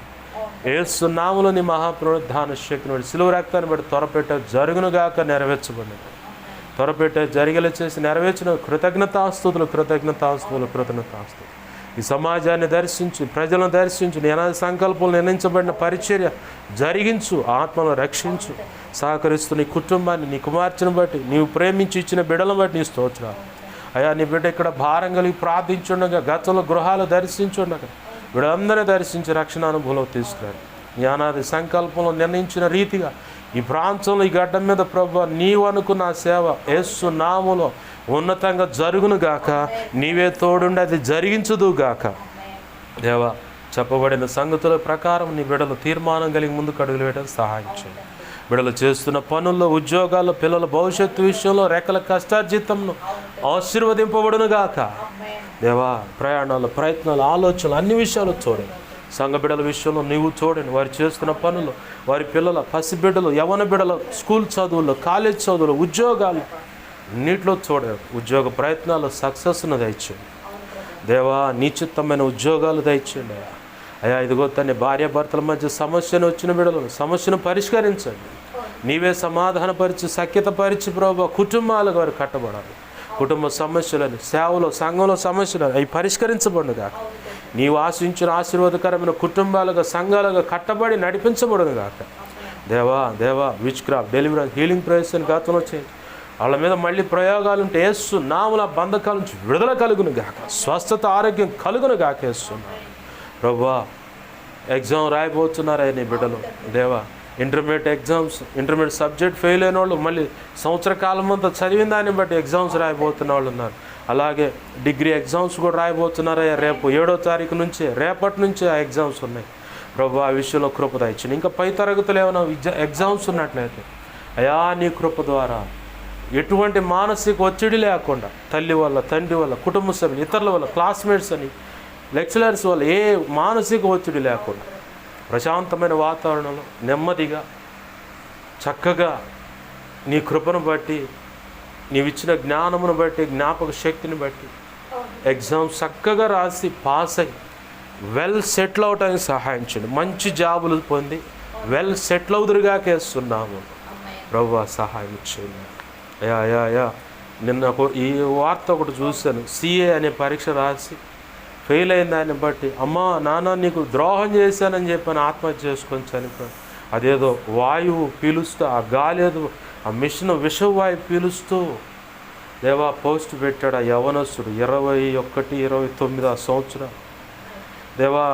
S1: యేసు నామములో నీ మహాపునరుద్ధాన శక్తిని బట్టి, సిలువ రక్తాన్ని బట్టి త్వరపెట్ట జరుగునుగాక, నెరవేర్చబడినది. త్వరపెట్ట జరిగేలా చేసి నెరవేర్చిన కృతజ్ఞతాస్తుతులు. ఈ సమాజాన్ని దర్శించు, ప్రజలను దర్శించు, నీ అనాది సంకల్పంలో నిర్ణయించబడిన పరిచర్య జరిగించు, ఆత్మను రక్షించు. సహకరిస్తున్న నీ కుటుంబాన్ని, నీ కుమార్తెను బట్టి, నీవు ప్రేమించి ఇచ్చిన బిడ్డలను బట్టి నీ స్తోత్రాలు. అయ్యా నీ బిడ్డ ఇక్కడ భారం కలిగి ప్రార్థించుండగా, గతంలో గృహాలు దర్శించుండగా వీళ్ళందరినీ దర్శించి రక్షణ అనుభవంలో తీసుకురారు. నీ అనాది సంకల్పంలో నిర్ణయించిన రీతిగా ఈ ప్రాంతంలో, ఈ గడ్డ మీద ప్రభువా నీవు అనుకున్న సేవ యేసు నామములో ఉన్నతంగా జరుగునుగాక. నీవే తోడుండి అది జరిగించుదుగాక. దేవా చెప్పబడిన సంగతుల ప్రకారం నీ బిడ్డలు తీర్మానం కలిగి ముందుకు అడుగులు వేయడానికి సహాయం చేయండి. బిడ్డలు చేస్తున్న పనుల్లో, ఉద్యోగాల్లో, పిల్లల భవిష్యత్తు విషయంలో రెక్కల కష్టార్జితంను ఆశీర్వదింపబడునుగాక. దేవా ప్రయాణాలు, ప్రయత్నాలు, ఆలోచనలు అన్ని విషయాలు చూడండి. సంఘ బిడ్డల విషయంలో నీవు చూడండి. వారు చేస్తున్న పనులు, వారి పిల్లల, పసిబిడ్డలు, యవన బిడ్డల స్కూల్ చదువులు, కాలేజ్ చదువులు, ఉద్యోగాలు అన్నిట్లో చూడండి. ఉద్యోగ ప్రయత్నాలు సక్సెస్ను దయచేయండి. దేవా నిశ్చితమైన ఉద్యోగాలు దయచేయండి. అయ్యా ఇదిగో తన భార్యాభర్తల మధ్య సమస్యను వచ్చిన బిడ్డలు సమస్యను పరిష్కరించండి. నీవే సమాధానపరిచి, సఖ్యతపరిచి ప్రభు కుటుంబాలకు వారు కట్టబడాలి. కుటుంబ సమస్యలని, సేవలో, సంఘంలో సమస్యలు అవి పరిష్కరించబడునుగాక. నీవు ఆశించిన ఆశీర్వాదకరమైన కుటుంబాలుగా, సంఘాలుగా కట్టబడి నడిపించబడునుగాక. దేవా which craft, deliverance, healing prayers అని గతంలో చేయండి. వాళ్ళ మీద మళ్ళీ ప్రయోగాలు ఉంటే యేసు నామమున బంధకాల నుంచి విడుదల కలుగునుగాక, స్వస్థత, ఆరోగ్యం కలుగునుగాక. యేసు ప్రభువా ఎగ్జామ్ రాయబోతున్నారా నీ బిడ్డలు. దేవా ఇంటర్మీడియట్ సబ్జెక్ట్ ఫెయిల్ అయిన వాళ్ళు మళ్ళీ సంవత్సర కాలం అంతా చదివిన దాన్ని బట్టి ఎగ్జామ్స్ రాయబోతున్న వాళ్ళు ఉన్నారు. అలాగే డిగ్రీ ఎగ్జామ్స్ కూడా రాయబోతున్నారా. రేపు 7వ తారీఖు నుంచి, రేపటి నుంచి ఆ ఎగ్జామ్స్ ఉన్నాయి. ప్రభు ఆ విషయంలో కృప దయచేయండి. ఇంకా పై తరగతులు ఏమైనా ఎగ్జామ్స్ ఉన్నట్లయితే అయా నీ కృప ద్వారా ఎటువంటి మానసిక ఒత్తిడి లేకుండా, తల్లి వల్ల, తండ్రి వల్ల, కుటుంబ సభ్యులు, ఇతరుల వల్ల, క్లాస్మేట్స్ అని, లెక్చరర్స్ వల్ల ఏ మానసిక ఒత్తిడి లేకుండా ప్రశాంతమైన వాతావరణంలో నెమ్మదిగా చక్కగా నీ కృపను బట్టి, నీవిచ్చిన జ్ఞానమును బట్టి, జ్ఞాపక శక్తిని బట్టి ఎగ్జామ్ చక్కగా రాసి పాస్ అయ్యి వెల్ సెటిల్ అవటానికి సహాయం చేయండి. మంచి జాబులు పొంది వెల్ సెటిల్ అవుదురుగా కేస్తున్నాము. ప్రభువా సహాయం చేయండి. అయా నిన్న ఈ వార్త ఒకటి చూశాను. CA అనే పరీక్ష రాసి ఫెయిల్ అయిన దాన్ని బట్టి అమ్మా నాన్న నీకు ద్రోహం చేశానని చెప్పని ఆత్మహత్య చేసుకొని చనిపోయాను. అదేదో వాయువు పీలుస్తూ, ఆ గాలి ఏదో ఆ మిషన్ విషవాయువు పీలుస్తూ దేవా పోస్ట్ పెట్టాడు. ఆ యవనస్తుడు 21-29 సంవత్సరం. దేవా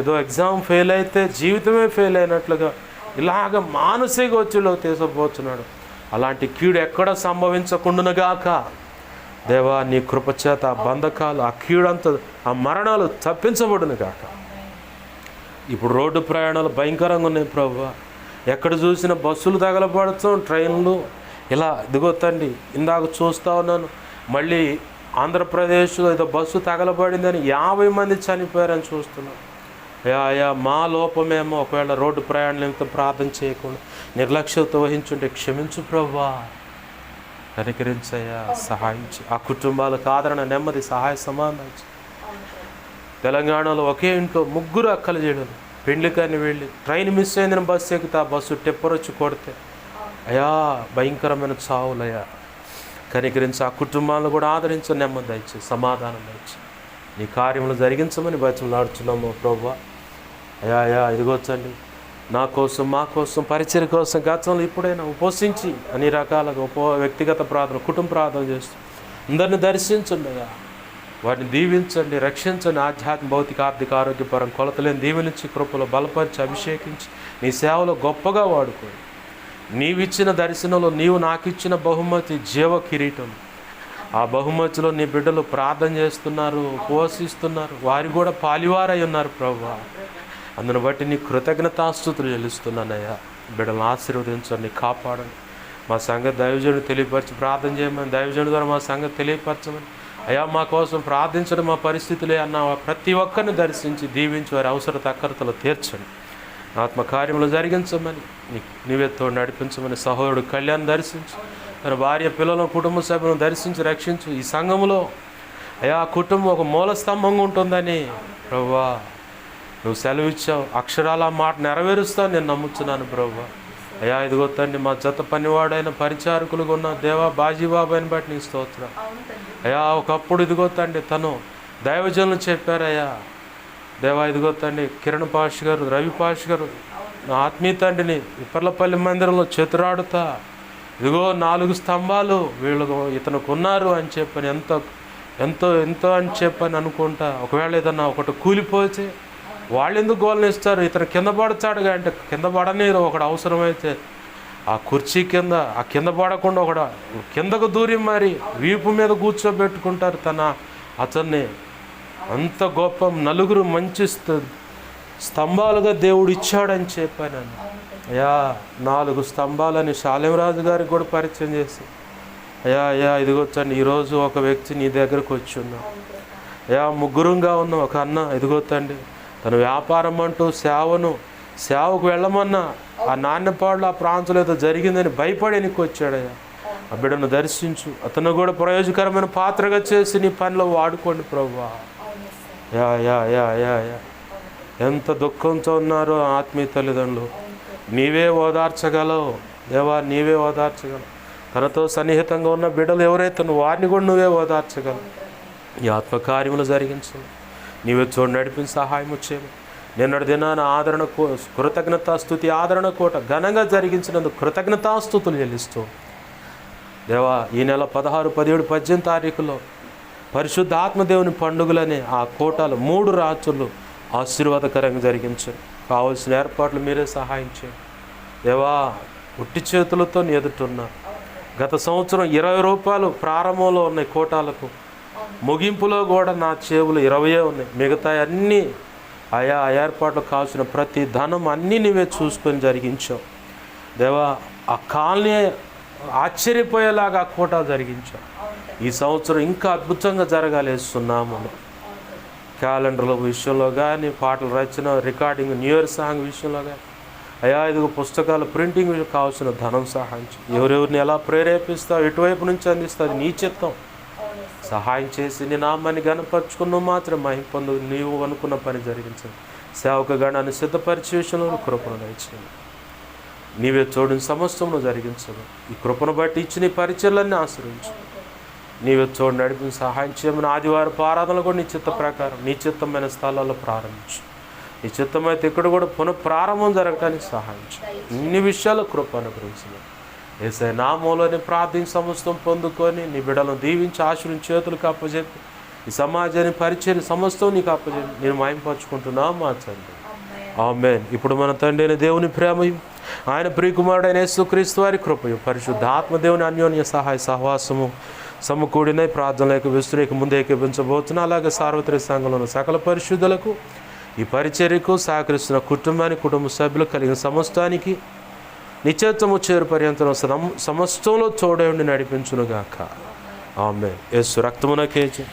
S1: ఏదో ఎగ్జామ్ ఫెయిల్ అయితే జీవితమే ఫెయిల్ అయినట్లుగా ఇలాగ మానసిక ఒత్తిడిలో తీసుకుపోతున్నాడు. అలాంటి కీడు ఎక్కడ సంభవించకుండానుగాక. దేవా నీ కృపచేత ఆ బంధకాలు, ఆ కీడంతా, ఆ మరణాలు తప్పించబడునుగాక. ఇప్పుడు రోడ్డు ప్రయాణాలు భయంకరంగా ఉన్నాయి ప్రభువా. ఎక్కడ చూసినా బస్సులు తగలబడతాం, ట్రైన్లు ఇలా. ఇదిగో తండ్రి ఇందాక చూస్తూ ఉన్నాను, మళ్ళీ ఆంధ్రప్రదేశ్లో ఏదో బస్సు తగలబడిందని 50 మంది చనిపోయారని చూస్తున్నాం. అయా మా లోపమేమో ఒకవేళ రోడ్డు ప్రయాణాలతో ప్రార్థన చేయకుండా నిర్లక్ష్యత వహించుంటే క్షమించు ప్రభువా. కనికరించయ్యా, సహాయించి ఆ కుటుంబాలకు ఆదరణ, నెమ్మది, సహాయ సమాధానం. తెలంగాణలో ఒకే ఇంట్లో 3 అక్కలు చేయడం పెండ్లికని వెళ్ళి ట్రైన్ మిస్ అయిందని బస్సు ఎక్కితే ఆ బస్సు టెప్పర్ వచ్చి కొడితే అయా భయంకరమైన చావులయ్యా. కనికరించి ఆ కుటుంబాలను కూడా ఆదరించు, నెమ్మది దయచి, సమాధానం దయచి నీ కార్యములు జరిగించమని బతిమలాడుచున్నాము ప్రభువా. అయా ఇదిగోచ్చండి నా కోసం, మా కోసం, పరిచర్య కోసం గతంలో ఇప్పుడైనా ఉపవసించి అన్ని రకాలుగా వ్యక్తిగత ప్రార్థన, కుటుంబ ప్రార్థన చేస్తూ అందరిని దర్శించండి అయ్యా, వారిని దీవించండి, రక్షించండి. ఆధ్యాత్మిక, భౌతిక, ఆర్థిక, ఆరోగ్యపరం కొలతలేని దీవెనిచ్చి కృపలో బలపరిచి అభిషేకించి నీ సేవలో గొప్పగా వాడుకోండి. నీవిచ్చిన దర్శనంలో నీవు నాకు ఇచ్చిన బహుమతి జీవ కిరీటం. ఆ బహుమతిలో నీ బిడ్డలు ప్రార్థన చేస్తున్నారు, ఉపవసిస్తున్నారు, వారు కూడా పాలివారై ఉన్నారు ప్రభువా. అందును బట్టి నీ కృతజ్ఞతాస్తుతులు చెల్లిస్తున్నానయ్యా. బిడ్డలను ఆశీర్వదించండి, కాపాడండి. మా సంగతి దైవజనుడు తెలియపరిచి ప్రార్థన చేయమని, దైవజనుడు ద్వారా మా సంగతి తెలియపరచమని, అయ్యా మా కోసం ప్రార్థించడం మా పరిస్థితులే అన్న ప్రతి ఒక్కరిని దర్శించి దీవించి వారి అవసరత అక్కరతలు తీర్చండి. ఆత్మకార్యములు జరిగించమని, నీవే తోడు నడిపించమని. సహోదరుడు కళ్యాణ్ దర్శించు, తన భార్య, పిల్లలను, కుటుంబ సభ్యులను దర్శించి రక్షించు. ఈ సంఘములో అయ్యా కుటుంబం ఒక మూల స్తంభంగా ఉంటుందని ప్రభువా నువ్వు సెలవిచ్చావు. అక్షరాల మాట నెరవేరుస్తావు నేను నమ్ముతున్నాను ప్రభువా. అయ్యా ఇదిగో తండ్రి, మా జత పనివాడైన పరిచారకులుగా ఉన్న దేవా బాజీబాబాయిని బట్టి నీకు స్తోత్రం అయ్యా. ఒకప్పుడు ఇదిగో తండ్రి తను దైవజనులు చెప్పారయ్యా దేవా. ఇదిగో తండ్రి కిరణ్ పాష్ గారు, రవి పాష్ గారు నా ఆత్మీయ తండ్రిని ఇప్పర్లపల్లి మందిరంలో చేతురాడుతా ఇదిగో 4 స్తంభాలు వీళ్ళు ఇతనికి ఉన్నారు అని చెప్పని ఎంతో అని చెప్పని అనుకుంటా. ఒకవేళ ఏదన్నా ఒకటి కూలిపోతే వాళ్ళు ఎందుకు గోల్ని ఇస్తారు, ఇతను కింద పడతాడుగా అంటే కింద పడనీరు. ఒకడు అవసరమైతే ఆ కుర్చీ కింద ఆ కింద పడకుండా ఒకడు కిందకు దూరి మరి వీపు మీద కూర్చోబెట్టుకుంటారు అతన్ని. అంత గొప్ప 4 మంచి స్తంభాలుగా దేవుడు ఇచ్చాడని చెప్పాను అయ్యా. 4 స్తంభాలని శాలేమరాజు గారికి కూడా పరిచయం చేసి అయ్యా ఇదిగొచ్చండి ఈరోజు ఒక వ్యక్తి నీ దగ్గరకు వచ్చి ఉన్నాం అయ్యా. ముగ్గురుగా ఉన్న ఒక అన్న ఇదిగొత్తండి తన వ్యాపారం అంటూ సేవకు వెళ్ళమన్నా ఆ నాణ్యపాడులో ఆ ప్రాంతంలో ఏదో జరిగిందని భయపడి వెనక్కి వచ్చాడయ్యా. ఆ బిడ్డను దర్శించు, అతను కూడా ప్రయోజకరమైన పాత్రగా చేసి నీ పనిలో వాడుకోండి ప్రభువా. యా ఎంత దుఃఖంతో ఉన్నారో ఆత్మీయ తల్లిదండ్రులు. నీవే ఓదార్చగలవు దేవా, నీవే ఓదార్చగలవు. తనతో సన్నిహితంగా ఉన్న బిడ్డలు ఎవరైతే వారిని కూడా నువ్వే ఓదార్చగలవు. ఈ ఆత్మకార్యములు జరిగించు, నీవే చోటు నడిపించి సహాయం చేయము. నిన్నటి దినాన కృతజ్ఞతాస్తుతి ఆదరణ కోట ఘనంగా జరిగించినందుకు కృతజ్ఞతాస్తుతులు చెల్లిస్తూ దేవా, ఈ నెల 16, 17, 18 తారీఖులో పరిశుద్ధ ఆత్మదేవుని పండుగలనే ఆ కోటలు 3 రాత్రులు ఆశీర్వాదకరంగా జరిగించండి. కావలసిన ఏర్పాట్లు మీరే సహాయం చేయండి దేవా. ఉట్టి చేతులతో నీ ఎదుటున్నా. గత సంవత్సరం 20 రూపాయలు ప్రారంభంలో ఉన్నాయి కోటాలకు, ముగింపులో కూడా నా చేవులు 20 ఉన్నాయి. మిగతా అన్నీ ఆయా ఏర్పాట్లు కావాల్సిన ప్రతి ధనం అన్నీ నీవే చూసుకొని జరిగించావు దేవా. ఆ కాలనీ ఆశ్చర్యపోయేలాగా ఆ కోట జరిగించావు. ఈ సంవత్సరం ఇంకా అద్భుతంగా జరగాలేస్తున్నాము. క్యాలెండర్ల విషయంలో కానీ, పాటల రచన, రికార్డింగ్, న్యూ ఇయర్ సాంగ్ విషయంలో కానీ అయ్యా ఇదిగో పుస్తకాల ప్రింటింగ్ కావాల్సిన ధనం సహాయం చేయి. ఎవరెవరిని ఎలా ప్రేరేపిస్తావు, ఎటువైపు నుంచి అందిస్తుంది నీ చిత్తం. సహాయం చేసి నీ నామాన్ని గణపరుచుకున్నావు మాత్రం మహిమ పొందు. నీవు అనుకున్న పని జరిగించండి. సేవక గణాన్ని సిద్ధపరిచే విషయంలో కృపను దయచేయండి. నీవే చూడని సమస్తమును జరిగించదు. ఈ కృపను బట్టి ఇచ్చిన ఈ పరిచయాలన్నీ ఆశ్రయించు. నీవే చూడు నడిపి సహాయం చేయమని. ఆదివారం ఆరాధనలు కూడా నీ చిత్త ప్రకారం నీ చిత్తమైన స్థలాల్లో ప్రారంభించు. నీ చిత్తమైతే ఇక్కడ కూడా పునఃప్రారంభం జరగటానికి సహాయం చేయి. ఇన్ని విషయాలు కృప అనుగ్రహించు. యేసయ్య నామములోనే ప్రార్థించి సమస్తం పొందుకొని నీ బిడ్డలను దీవించి ఆశీర్వదించి చేతులకు అప్పచెప్పి ఈ సమాజాన్ని పరిచయం సమస్తం నీకు అప్పచెప్పి నేను మహిమపరుచుకుంటున్నా మా తండ్రి. ఆమేన్. ఇప్పుడు మన తండ్రి అయిన దేవుని ప్రేమయు ఆయన ప్రియకుమారుడైన యేసుక్రీస్తు వారి కృపయు పరిశుద్ధ ఆత్మదేవుని అన్యోన్య సహాయ సహవాసము సమకూడిన ప్రార్థనలకు విస్తృతికి ముందే ఏకీపించబోతున్నా. అలాగే సార్వత్రిక సంఘంలోని సకల పరిశుద్ధులకు ఈ పరిచర్యకు సహకరిస్తున్న కుటుంబ సభ్యులు కలిగిన సమస్తానికి నిత్యత్వము చేరు పర్యంతం సమస్తంలో తోడేండి నడిపించునుగాక. ఆమేన్. యేసు రక్తమునకేచే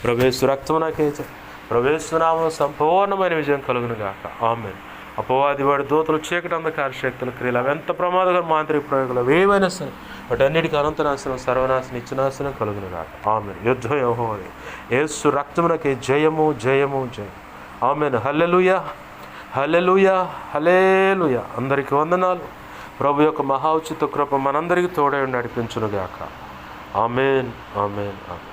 S1: ప్రవేశు రక్తమునకేచే ప్రవేశనామం సంపూర్ణమైన విజయం కలుగునుగాక. ఆమేన్. అపవాది వాడి దూతలు చీకటి అంధకార శక్తుల క్రియలు అవి ఎంత ప్రమాదకర మాంత్రిక ప్రయోగాలు ఏవైనా సరే వాటన్నిటికీ అనంతనాశనం సర్వనాశనం నిత్యనాశనం కలుగునుగాక. ఆమేన్. యుద్ధం యెహోవాదే. యేసు రక్తమునకే జయము జయము జయం. ఆమేన్. హల్లెలూయా హల్లెలూయా హల్లెలూయా. అందరికీ వందనాలు. ప్రభు యొక్క మహా ఉచిత కృప మనందరికీ తోడై నడిపించునుగాక. ఆమేన్ ఆమేన్ ఆమేన్.